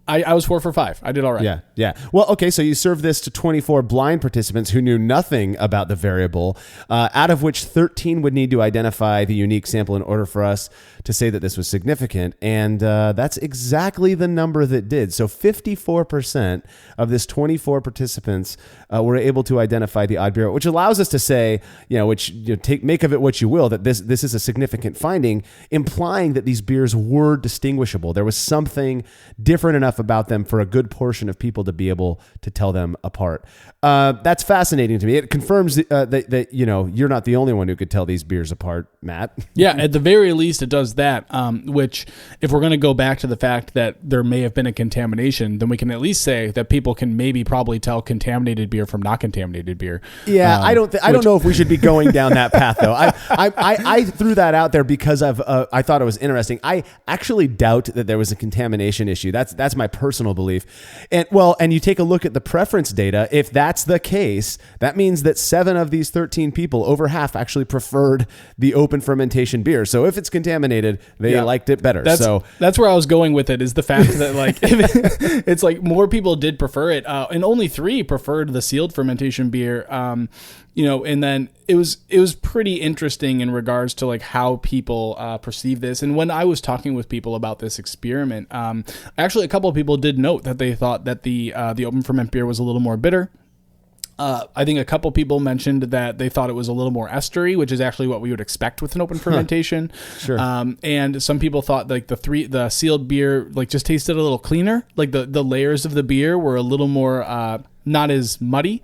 I was 4 for 5. I did all right. Yeah. Well, okay, so you served this to 24 blind participants who knew nothing about the variable, out of which 13 would need to identify the unique sample in order for us to say that this was significant, and that's exactly the number that did. So 54% of this 24 participants were able to identify the odd beer, which allows us to say, make of it what you will, that this is a significant finding, implying that these beers were distinguishable. There was something different enough about them for a good portion of people to be able to tell them apart. That's fascinating to me. It confirms that you're not the only one who could tell these beers apart, Matt. Yeah, at the very least, it does that. Which, if we're going to go back to the fact that there may have been a contamination, then we can at least say that people can probably tell contaminated beer from not contaminated beer. Yeah, I don't know if we should be going down that path though. I threw that out there because I thought it was interesting. I actually doubt that there was a contamination issue. That's my personal belief. And you take a look at the preference data. If that's the case, that means that 7 of these 13 people, over half, actually preferred the open fermentation beer. So if it's contaminated, they liked it better. That's where I was going with it, is the fact that it's like more people did prefer it, and only 3 preferred the sealed fermentation beer. And then it was pretty interesting in regards to how people perceive this. And when I was talking with people about this experiment, actually a couple of people did note that they thought that the open ferment beer was a little more bitter. I think a couple people mentioned that they thought it was a little more estery, which is actually what we would expect with an open fermentation. Sure. And some people thought the sealed beer just tasted a little cleaner. The layers of the beer were a little more not as muddy.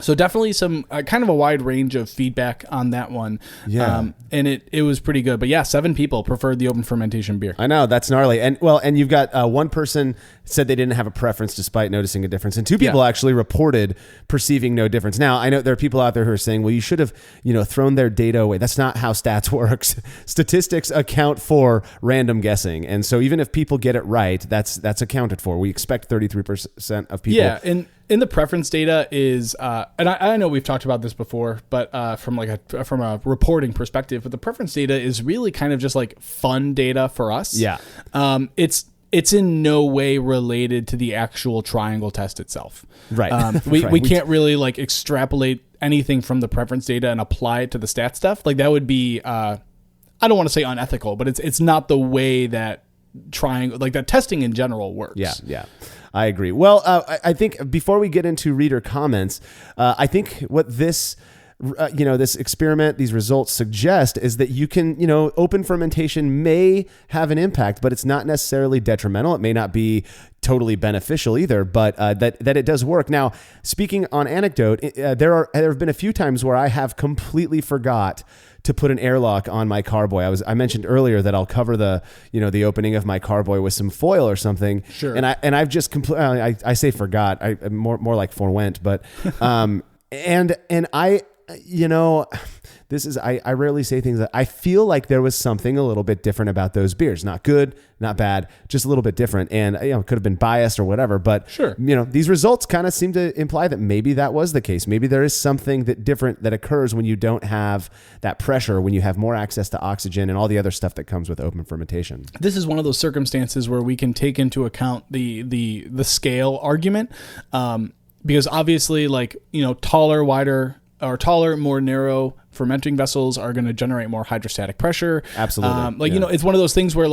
So definitely some kind of a wide range of feedback on that one. Yeah. And it was pretty good. But yeah, 7 people preferred the open fermentation beer. I know, that's gnarly. And you've got one person said they didn't have a preference despite noticing a difference. And 2 people actually reported perceiving no difference. Now, I know there are people out there who are saying, well, you should have, thrown their data away. That's not how stats works. Statistics account for random guessing. And so even if people get it right, that's accounted for. We expect 33% of people. Yeah. And the preference data is, and I know we've talked about this before, but from a reporting perspective, but the preference data is really kind of just fun data for us. Yeah. It's in no way related to the actual triangle test itself. Right. We can't really extrapolate anything from the preference data and apply it to the stat stuff. That would be, I don't want to say unethical, but it's not the way that that testing in general works. Yeah. I agree. Well, I think before we get into reader comments, I think what this this experiment, these results suggest is that you can, open fermentation may have an impact, but it's not necessarily detrimental. It may not be totally beneficial either, but that it does work. Now, speaking on anecdote, there have been a few times where I have completely forgot to put an airlock on my carboy. I mentioned earlier that I'll cover the opening of my carboy with some foil or something. Sure. And I've just I say forgot. I more like forwent, but and I this is, I rarely say things that I feel like there was something a little bit different about those beers. Not good, not bad, just a little bit different. And, could have been biased or whatever, but sure. These results kind of seem to imply that maybe that was the case. Maybe there is something different that occurs when you don't have that pressure, when you have more access to oxygen and all the other stuff that comes with open fermentation. This is one of those circumstances where we can take into account the scale argument. Because obviously taller, wider, or taller, more narrow fermenting vessels are going to generate more hydrostatic pressure. Absolutely. It's one of those things where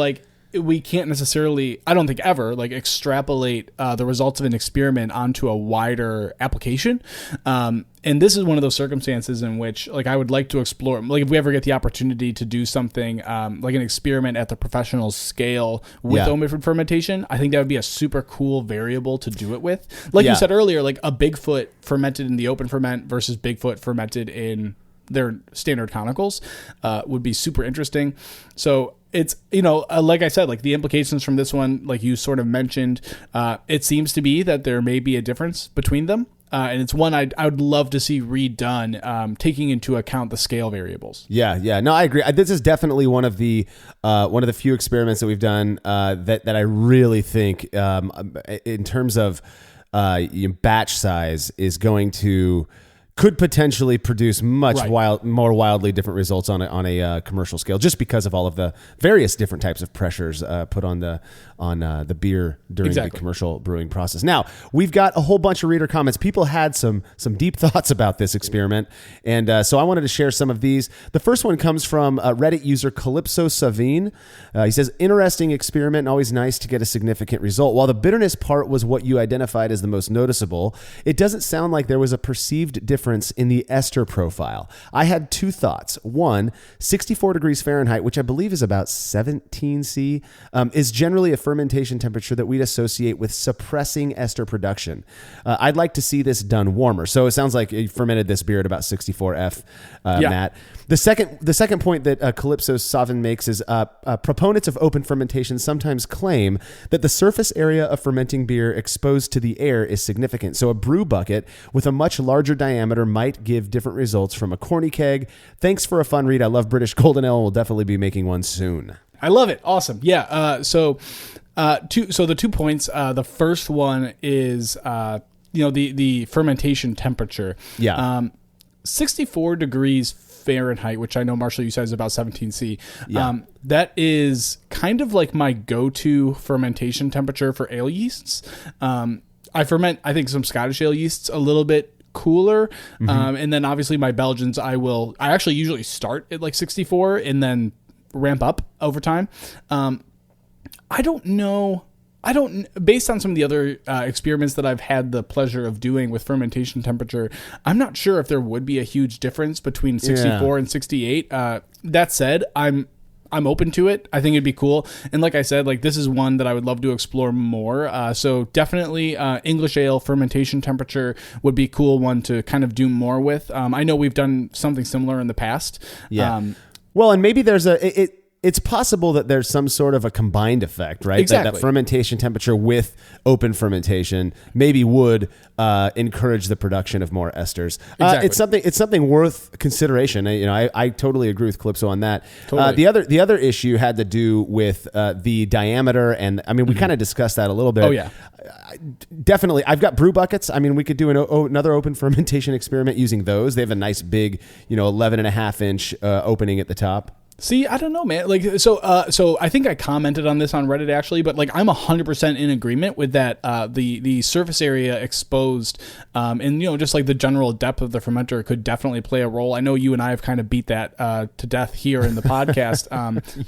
we can't necessarily, I don't think ever, extrapolate the results of an experiment onto a wider application. And this is one of those circumstances in which I would like to explore, if we ever get the opportunity to do something like an experiment at the professional scale with open fermentation, I think that would be a super cool variable to do it with. You said earlier, a Bigfoot fermented in the open ferment versus Bigfoot fermented in their standard conicals would be super interesting. So it's, like I said, the implications from this one, you sort of mentioned, it seems to be that there may be a difference between them. And it's one I would love to see redone, taking into account the scale variables. Yeah. No, I agree. This is definitely one of the few experiments that we've done that I really think, in terms of batch size, is going to could potentially produce much more wildly different results on a commercial scale, just because of all of the various different types of pressures put on the beer during the commercial brewing process. Now, we've got a whole bunch of reader comments. People had some deep thoughts about this experiment, and so I wanted to share some of these. The first one comes from Reddit user Calypso Savine. He says, interesting experiment and always nice to get a significant result. While the bitterness part was what you identified as the most noticeable, it doesn't sound like there was a perceived difference in the ester profile. I had two thoughts. One, 64 degrees Fahrenheit, which I believe is about 17 C, is generally a fermentation temperature that we'd associate with suppressing ester production. I'd like to see this done warmer. So it sounds like you fermented this beer at about 64 F, Matt. The second point that Calypso Savin makes is proponents of open fermentation sometimes claim that the surface area of fermenting beer exposed to the air is significant. So a brew bucket with a much larger diameter might give different results from a corny keg. Thanks for a fun read. I love British Golden Ale and will definitely be making one soon. I love it. Awesome. Yeah. So the 2 points. The first one is the fermentation temperature. Yeah. 64 degrees Fahrenheit, which I know, Marshall, you said is about 17 C. Yeah. That is kind of like my go-to fermentation temperature for ale yeasts. I ferment, I think, some Scottish ale yeasts a little bit cooler. And then obviously my Belgians, I actually usually start at 64 and then ramp up over time. I don't know. Based on some of the other experiments that I've had the pleasure of doing with fermentation temperature, I'm not sure if there would be a huge difference between 64 and 68. That said, I'm open to it. I think it'd be cool. And like I said, this is one that I would love to explore more. So definitely English ale fermentation temperature would be a cool one to kind of do more with. I know we've done something similar in the past. Yeah. Well, and maybe there's it's possible that there's some sort of a combined effect, right? Exactly. That fermentation temperature with open fermentation maybe would encourage the production of more esters. Exactly. It's something worth consideration. I totally agree with Calypso on that. Totally. The other issue had to do with the diameter, and I mean we kind of discussed that a little bit. Oh yeah. Definitely. I've got brew buckets. I mean, we could do another open fermentation experiment using those. They have a nice big, 11.5 inch opening at the top. See, I don't know, man. Like, so I think I commented on this on Reddit actually, but like I'm 100% in agreement with that. The surface area exposed, and just like the general depth of the fermenter could definitely play a role. I know you and I have kind of beat that to death here in the podcast,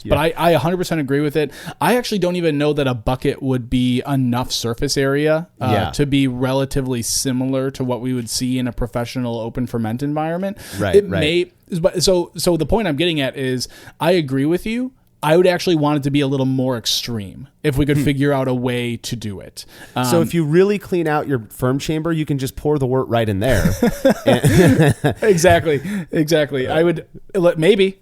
but I 100% agree with it. I actually don't even know that a bucket would be enough surface area to be relatively similar to what we would see in a professional open ferment environment. Right. But so the point I'm getting at is I agree with you. I would actually want it to be a little more extreme if we could figure out a way to do it. So if you really clean out your firm chamber, you can just pour the wort right in there. Exactly. I would maybe.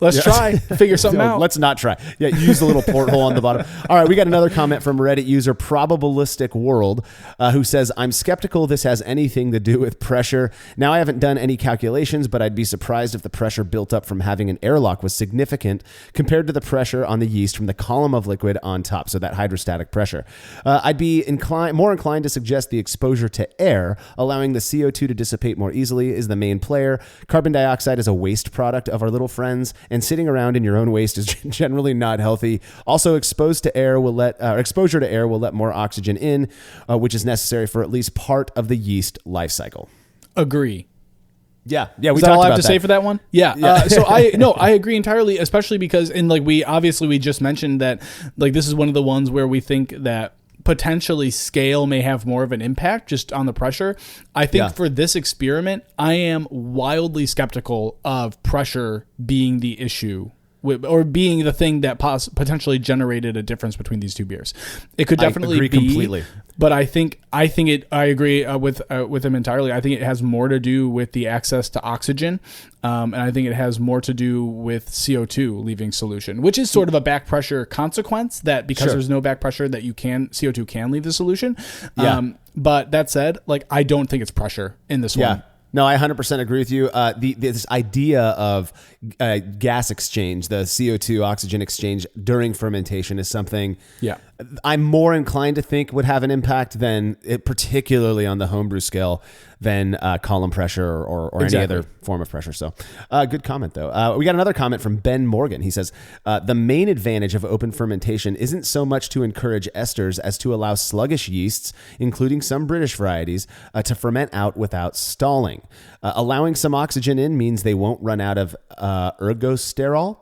Let's try. Figure something out. Let's not try. Yeah, use the little porthole on the bottom. All right, we got another comment from Reddit user Probabilistic World, who says, I'm skeptical this has anything to do with pressure. Now, I haven't done any calculations, but I'd be surprised if the pressure built up from having an airlock was significant compared to the pressure on the yeast from the column of liquid on top, so that hydrostatic pressure. I'd be more inclined to suggest the exposure to air, allowing the CO2 to dissipate more easily, is the main player. Carbon dioxide is a waste product of our little friends, and sitting around in your own waste is generally not healthy. Also, exposure to air will let more oxygen in, which is necessary for at least part of the yeast life cycle. Agree. Yeah. We is talked that all I have about to say for that one? Yeah. So I agree entirely, especially because we just mentioned that like this is one of the ones where we think that potentially scale may have more of an impact just on the pressure. I think for this experiment, I am wildly skeptical of pressure being the issue or being the thing that potentially generated a difference between these two beers. It could definitely be completely. But I agree with him entirely. I think it has more to do with the access to oxygen, and I think it has more to do with CO2 leaving solution, which is sort of a back pressure consequence that because there's no back pressure that CO2 can leave the solution. But that said, like I don't think it's pressure in this one. No, I 100% agree with you. This idea of gas exchange, the CO2 oxygen exchange during fermentation is something I'm more inclined to think would have an impact than particularly on the homebrew scale than column pressure or any other form of pressure. So good comment, though. We got another comment from Ben Morgan. He says, the main advantage of open fermentation isn't so much to encourage esters as to allow sluggish yeasts, including some British varieties, to ferment out without stalling. Allowing some oxygen in means they won't run out of ergosterol.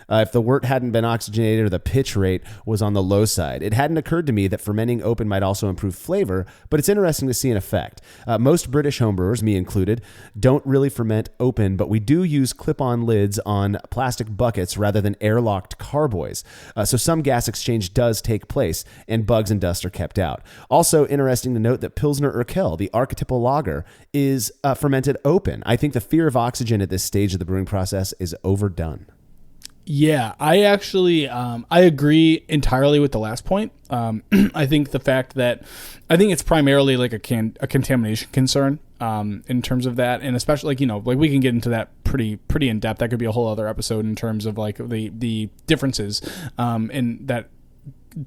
If the wort hadn't been oxygenated or the pitch rate was on the low side. It hadn't occurred to me that fermenting open might also improve flavor, but it's interesting to see an effect. Most British homebrewers, me included, don't really ferment open, but we do use clip-on lids on plastic buckets rather than airlocked carboys. So some gas exchange does take place, and bugs and dust are kept out. Also interesting to note that Pilsner Urquell, the archetypal lager, is fermented open. I think the fear of oxygen at this stage of the brewing process is overdone. Yeah, I actually I agree entirely with the last point. I think the fact that it's primarily like a contamination concern in terms of that, and especially like we can get into that pretty in depth. That could be a whole other episode in terms of like the differences in that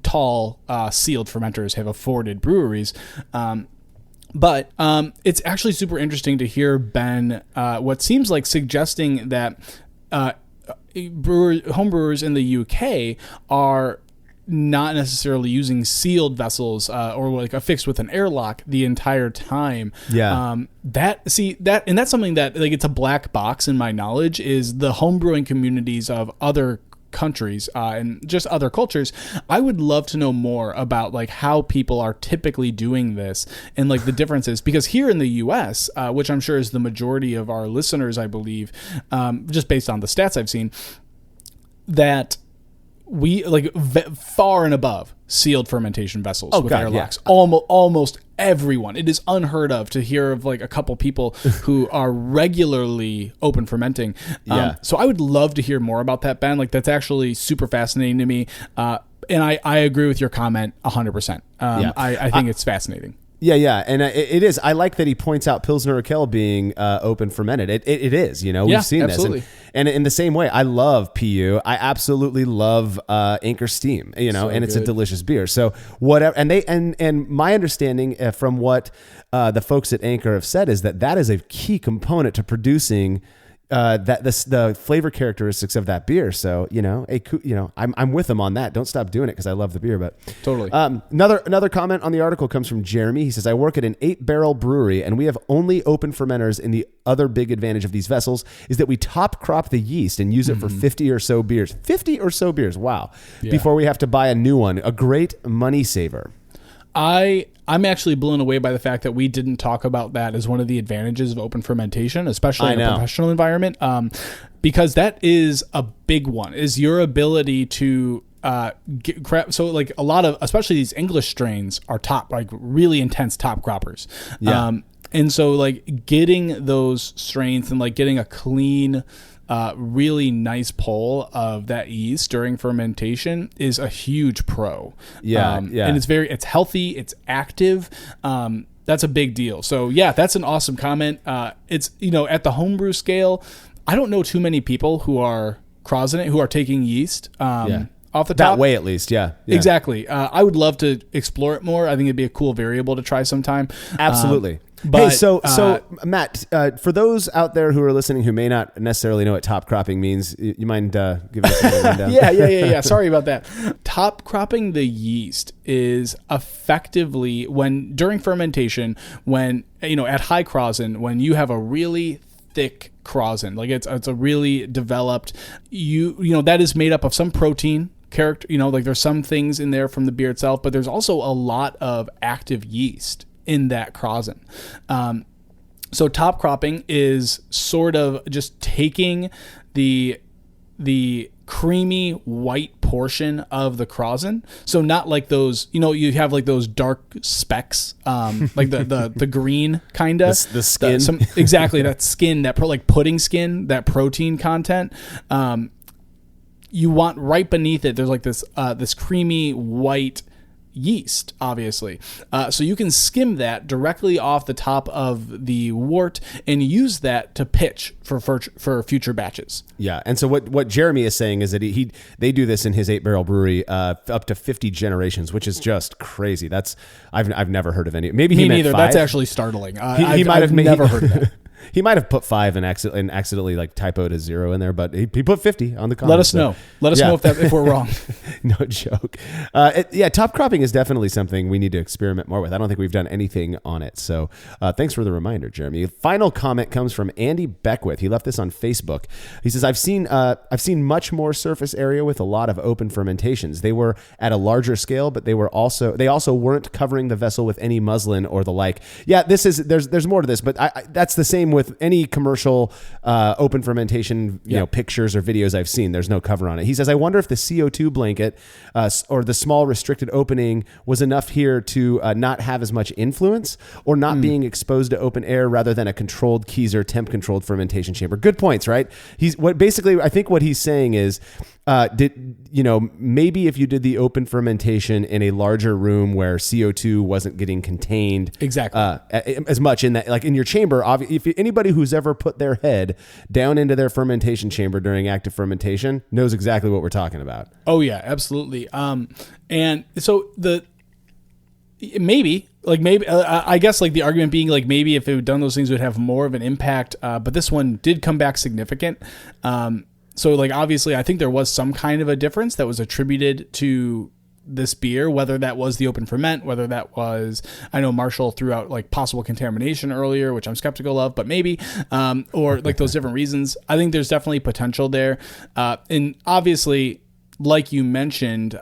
tall sealed fermenters have afforded breweries. But it's actually super interesting to hear Ben what seems like suggesting that homebrewers in the UK are not necessarily using sealed vessels or like affixed with an airlock the entire time. That's something that like it's a black box in my knowledge is the homebrewing communities of other countries and just other cultures. I would love to know more about like how people are typically doing this and like the differences, because here in the US, which I'm sure is the majority of our listeners, I believe, just based on the stats I've seen, that we like far and above sealed fermentation vessels with airlocks. Almost everyone. It is unheard of to hear of like a couple people who are regularly open fermenting. So I would love to hear more about that, Ben. Like that's actually super fascinating to me. And I agree with your comment 100%. I think it's fascinating. Yeah, and it is. I like that he points out Pilsner Urquell being open fermented. It is, we've seen absolutely. this. And in the same way, I love PU. I absolutely love Anchor Steam, and it's a delicious beer. So whatever, and my understanding from what the folks at Anchor have said is that is a key component to producing the flavor characteristics of that beer. So, I'm with him on that. Don't stop doing it because I love the beer. But Totally. Another comment on the article comes from Jeremy. He says, I work at an 8-barrel brewery and we have only open fermenters. And the other big advantage of these vessels is that we top crop the yeast and use it for 50 or so beers. 50 or so beers. Wow. Yeah. Before we have to buy a new one. A great money saver. I'm actually blown away by the fact that we didn't talk about that as one of the advantages of open fermentation, especially in a professional environment, because that is a big one, is your ability to so like a lot of, especially these English strains are really intense top croppers. Yeah. And so like getting those strains and like getting a clean, really nice pull of that yeast during fermentation is a huge pro. And it's healthy, it's active. That's a big deal. So yeah, that's an awesome comment. It's, at the homebrew scale, I don't know too many people who are who are taking yeast. Off the top. That way, at least, yeah. Exactly. I would love to explore it more. I think it'd be a cool variable to try sometime. Absolutely. But, hey, so Matt, for those out there who are listening who may not necessarily know what top cropping means, you mind giving us a rundown? Yeah. Sorry about that. Top cropping the yeast is effectively during fermentation, when at high crozin, when you have a really thick crozin, like it's a really developed, that is made up of some protein character, like there's some things in there from the beer itself, but there's also a lot of active yeast in that crozin. So top cropping is sort of just taking the creamy white portion of the crozin. So not like those, you have like those dark specks, like the green kind of the skin. Exactly, that skin, that like pudding skin, that protein content. You want right beneath it, there's like this creamy white yeast, obviously. So you can skim that directly off the top of the wort and use that to pitch for future batches. Yeah, and so what Jeremy is saying is that they do this in his 8-barrel brewery up to 50 generations, which is just crazy. That's I've never heard of any. Maybe Me he meant neither. 5. That's actually startling. I've never heard of that. He might have put 5 and accidentally like typoed a 0 in there, but he put 50 on the comments. Let us know. Let us know if we're wrong. No joke. Top cropping is definitely something we need to experiment more with. I don't think we've done anything on it. So thanks for the reminder, Jeremy. Final comment comes from Andy Beckwith. He left this on Facebook. He says, I've seen much more surface area with a lot of open fermentations. They were at a larger scale, but they also weren't covering the vessel with any muslin or the like. Yeah, there's more to this, but that's the same with any commercial open fermentation pictures or videos I've seen. There's no cover on it. He says, I wonder if the CO2 blanket or the small restricted opening was enough here to not have as much influence or not being exposed to open air rather than a controlled Keyser temp controlled fermentation chamber. Good points, right? I think what he's saying is maybe if you did the open fermentation in a larger room where CO2 wasn't getting contained exactly as much in that, like in your chamber, if anybody who's ever put their head down into their fermentation chamber during active fermentation knows exactly what we're talking about. Oh yeah, absolutely. And so I guess like the argument being like maybe if it had done those things it would have more of an impact. But this one did come back significant. So like obviously I think there was some kind of a difference that was attributed to this beer, whether that was the open ferment, whether that was, I know Marshall threw out like possible contamination earlier, which I'm skeptical of, but maybe, or like those different reasons. I think there's definitely potential there. And obviously, like you mentioned,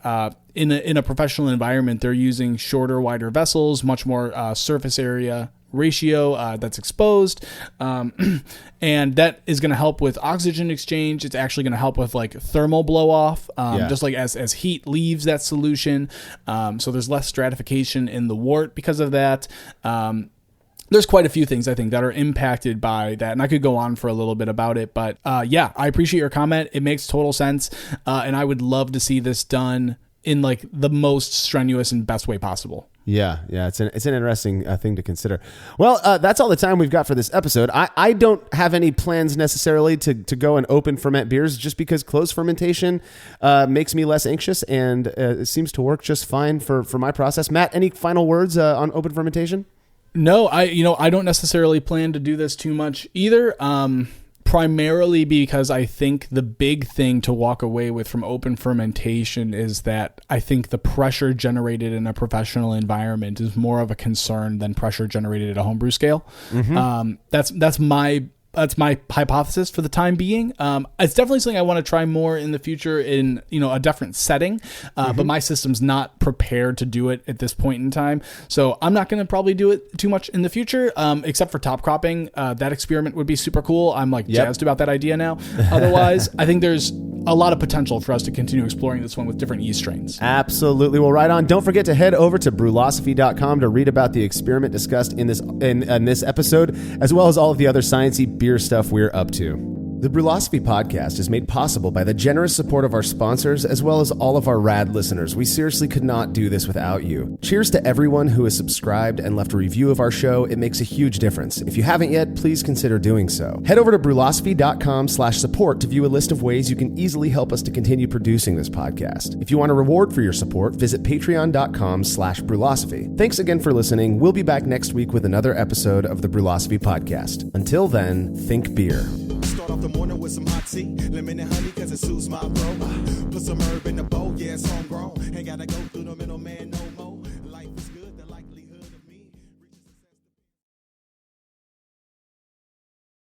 in a professional environment, they're using shorter, wider vessels, much more surface area ratio that's exposed, and that is going to help with oxygen exchange. It's actually going to help with like thermal blow off, just like as heat leaves that solution. So there's less stratification in the wort because of that. There's quite a few things I think that are impacted by that, and I could go on for a little bit about it, but I appreciate your comment. It makes total sense, and I would love to see this done in like the most strenuous and best way possible. Yeah, it's an interesting thing to consider. Well, that's all the time we've got for this episode. I don't have any plans necessarily to go and open ferment beers, just because closed fermentation makes me less anxious, and it seems to work just fine for my process. Matt, any final words on open fermentation? No, I don't necessarily plan to do this too much either. primarily because I think the big thing to walk away with from open fermentation is that I think the pressure generated in a professional environment is more of a concern than pressure generated at a homebrew scale. That's my hypothesis for the time being. It's definitely something I want to try more in the future in, a different setting. But my system's not prepared to do it at this point in time. So I'm not going to probably do it too much in the future, except for top cropping. That experiment would be super cool. I'm jazzed about that idea now. Otherwise, I think there's a lot of potential for us to continue exploring this one with different yeast strains. Absolutely. Well, right on. Don't forget to head over to brewlosophy.com to read about the experiment discussed in this episode, as well as all of the other sciencey beer stuff we're up to. The Brewlosophy podcast is made possible by the generous support of our sponsors, as well as all of our rad listeners. We seriously could not do this without you. Cheers to everyone who has subscribed and left a review of our show. It makes a huge difference. If you haven't yet, please consider doing so. Head over to brewlosophy.com/support to view a list of ways you can easily help us to continue producing this podcast. If you want a reward for your support, visit patreon.com/brewlosophy. Thanks again for listening. We'll be back next week with another episode of the Brewlosophy podcast. Until then, think beer. Start off the morning with some hot tea, lemon and honey, cause it suits my bro. Put some herb in the bowl, yeah, it's homegrown. Ain't gotta go through the middleman no more.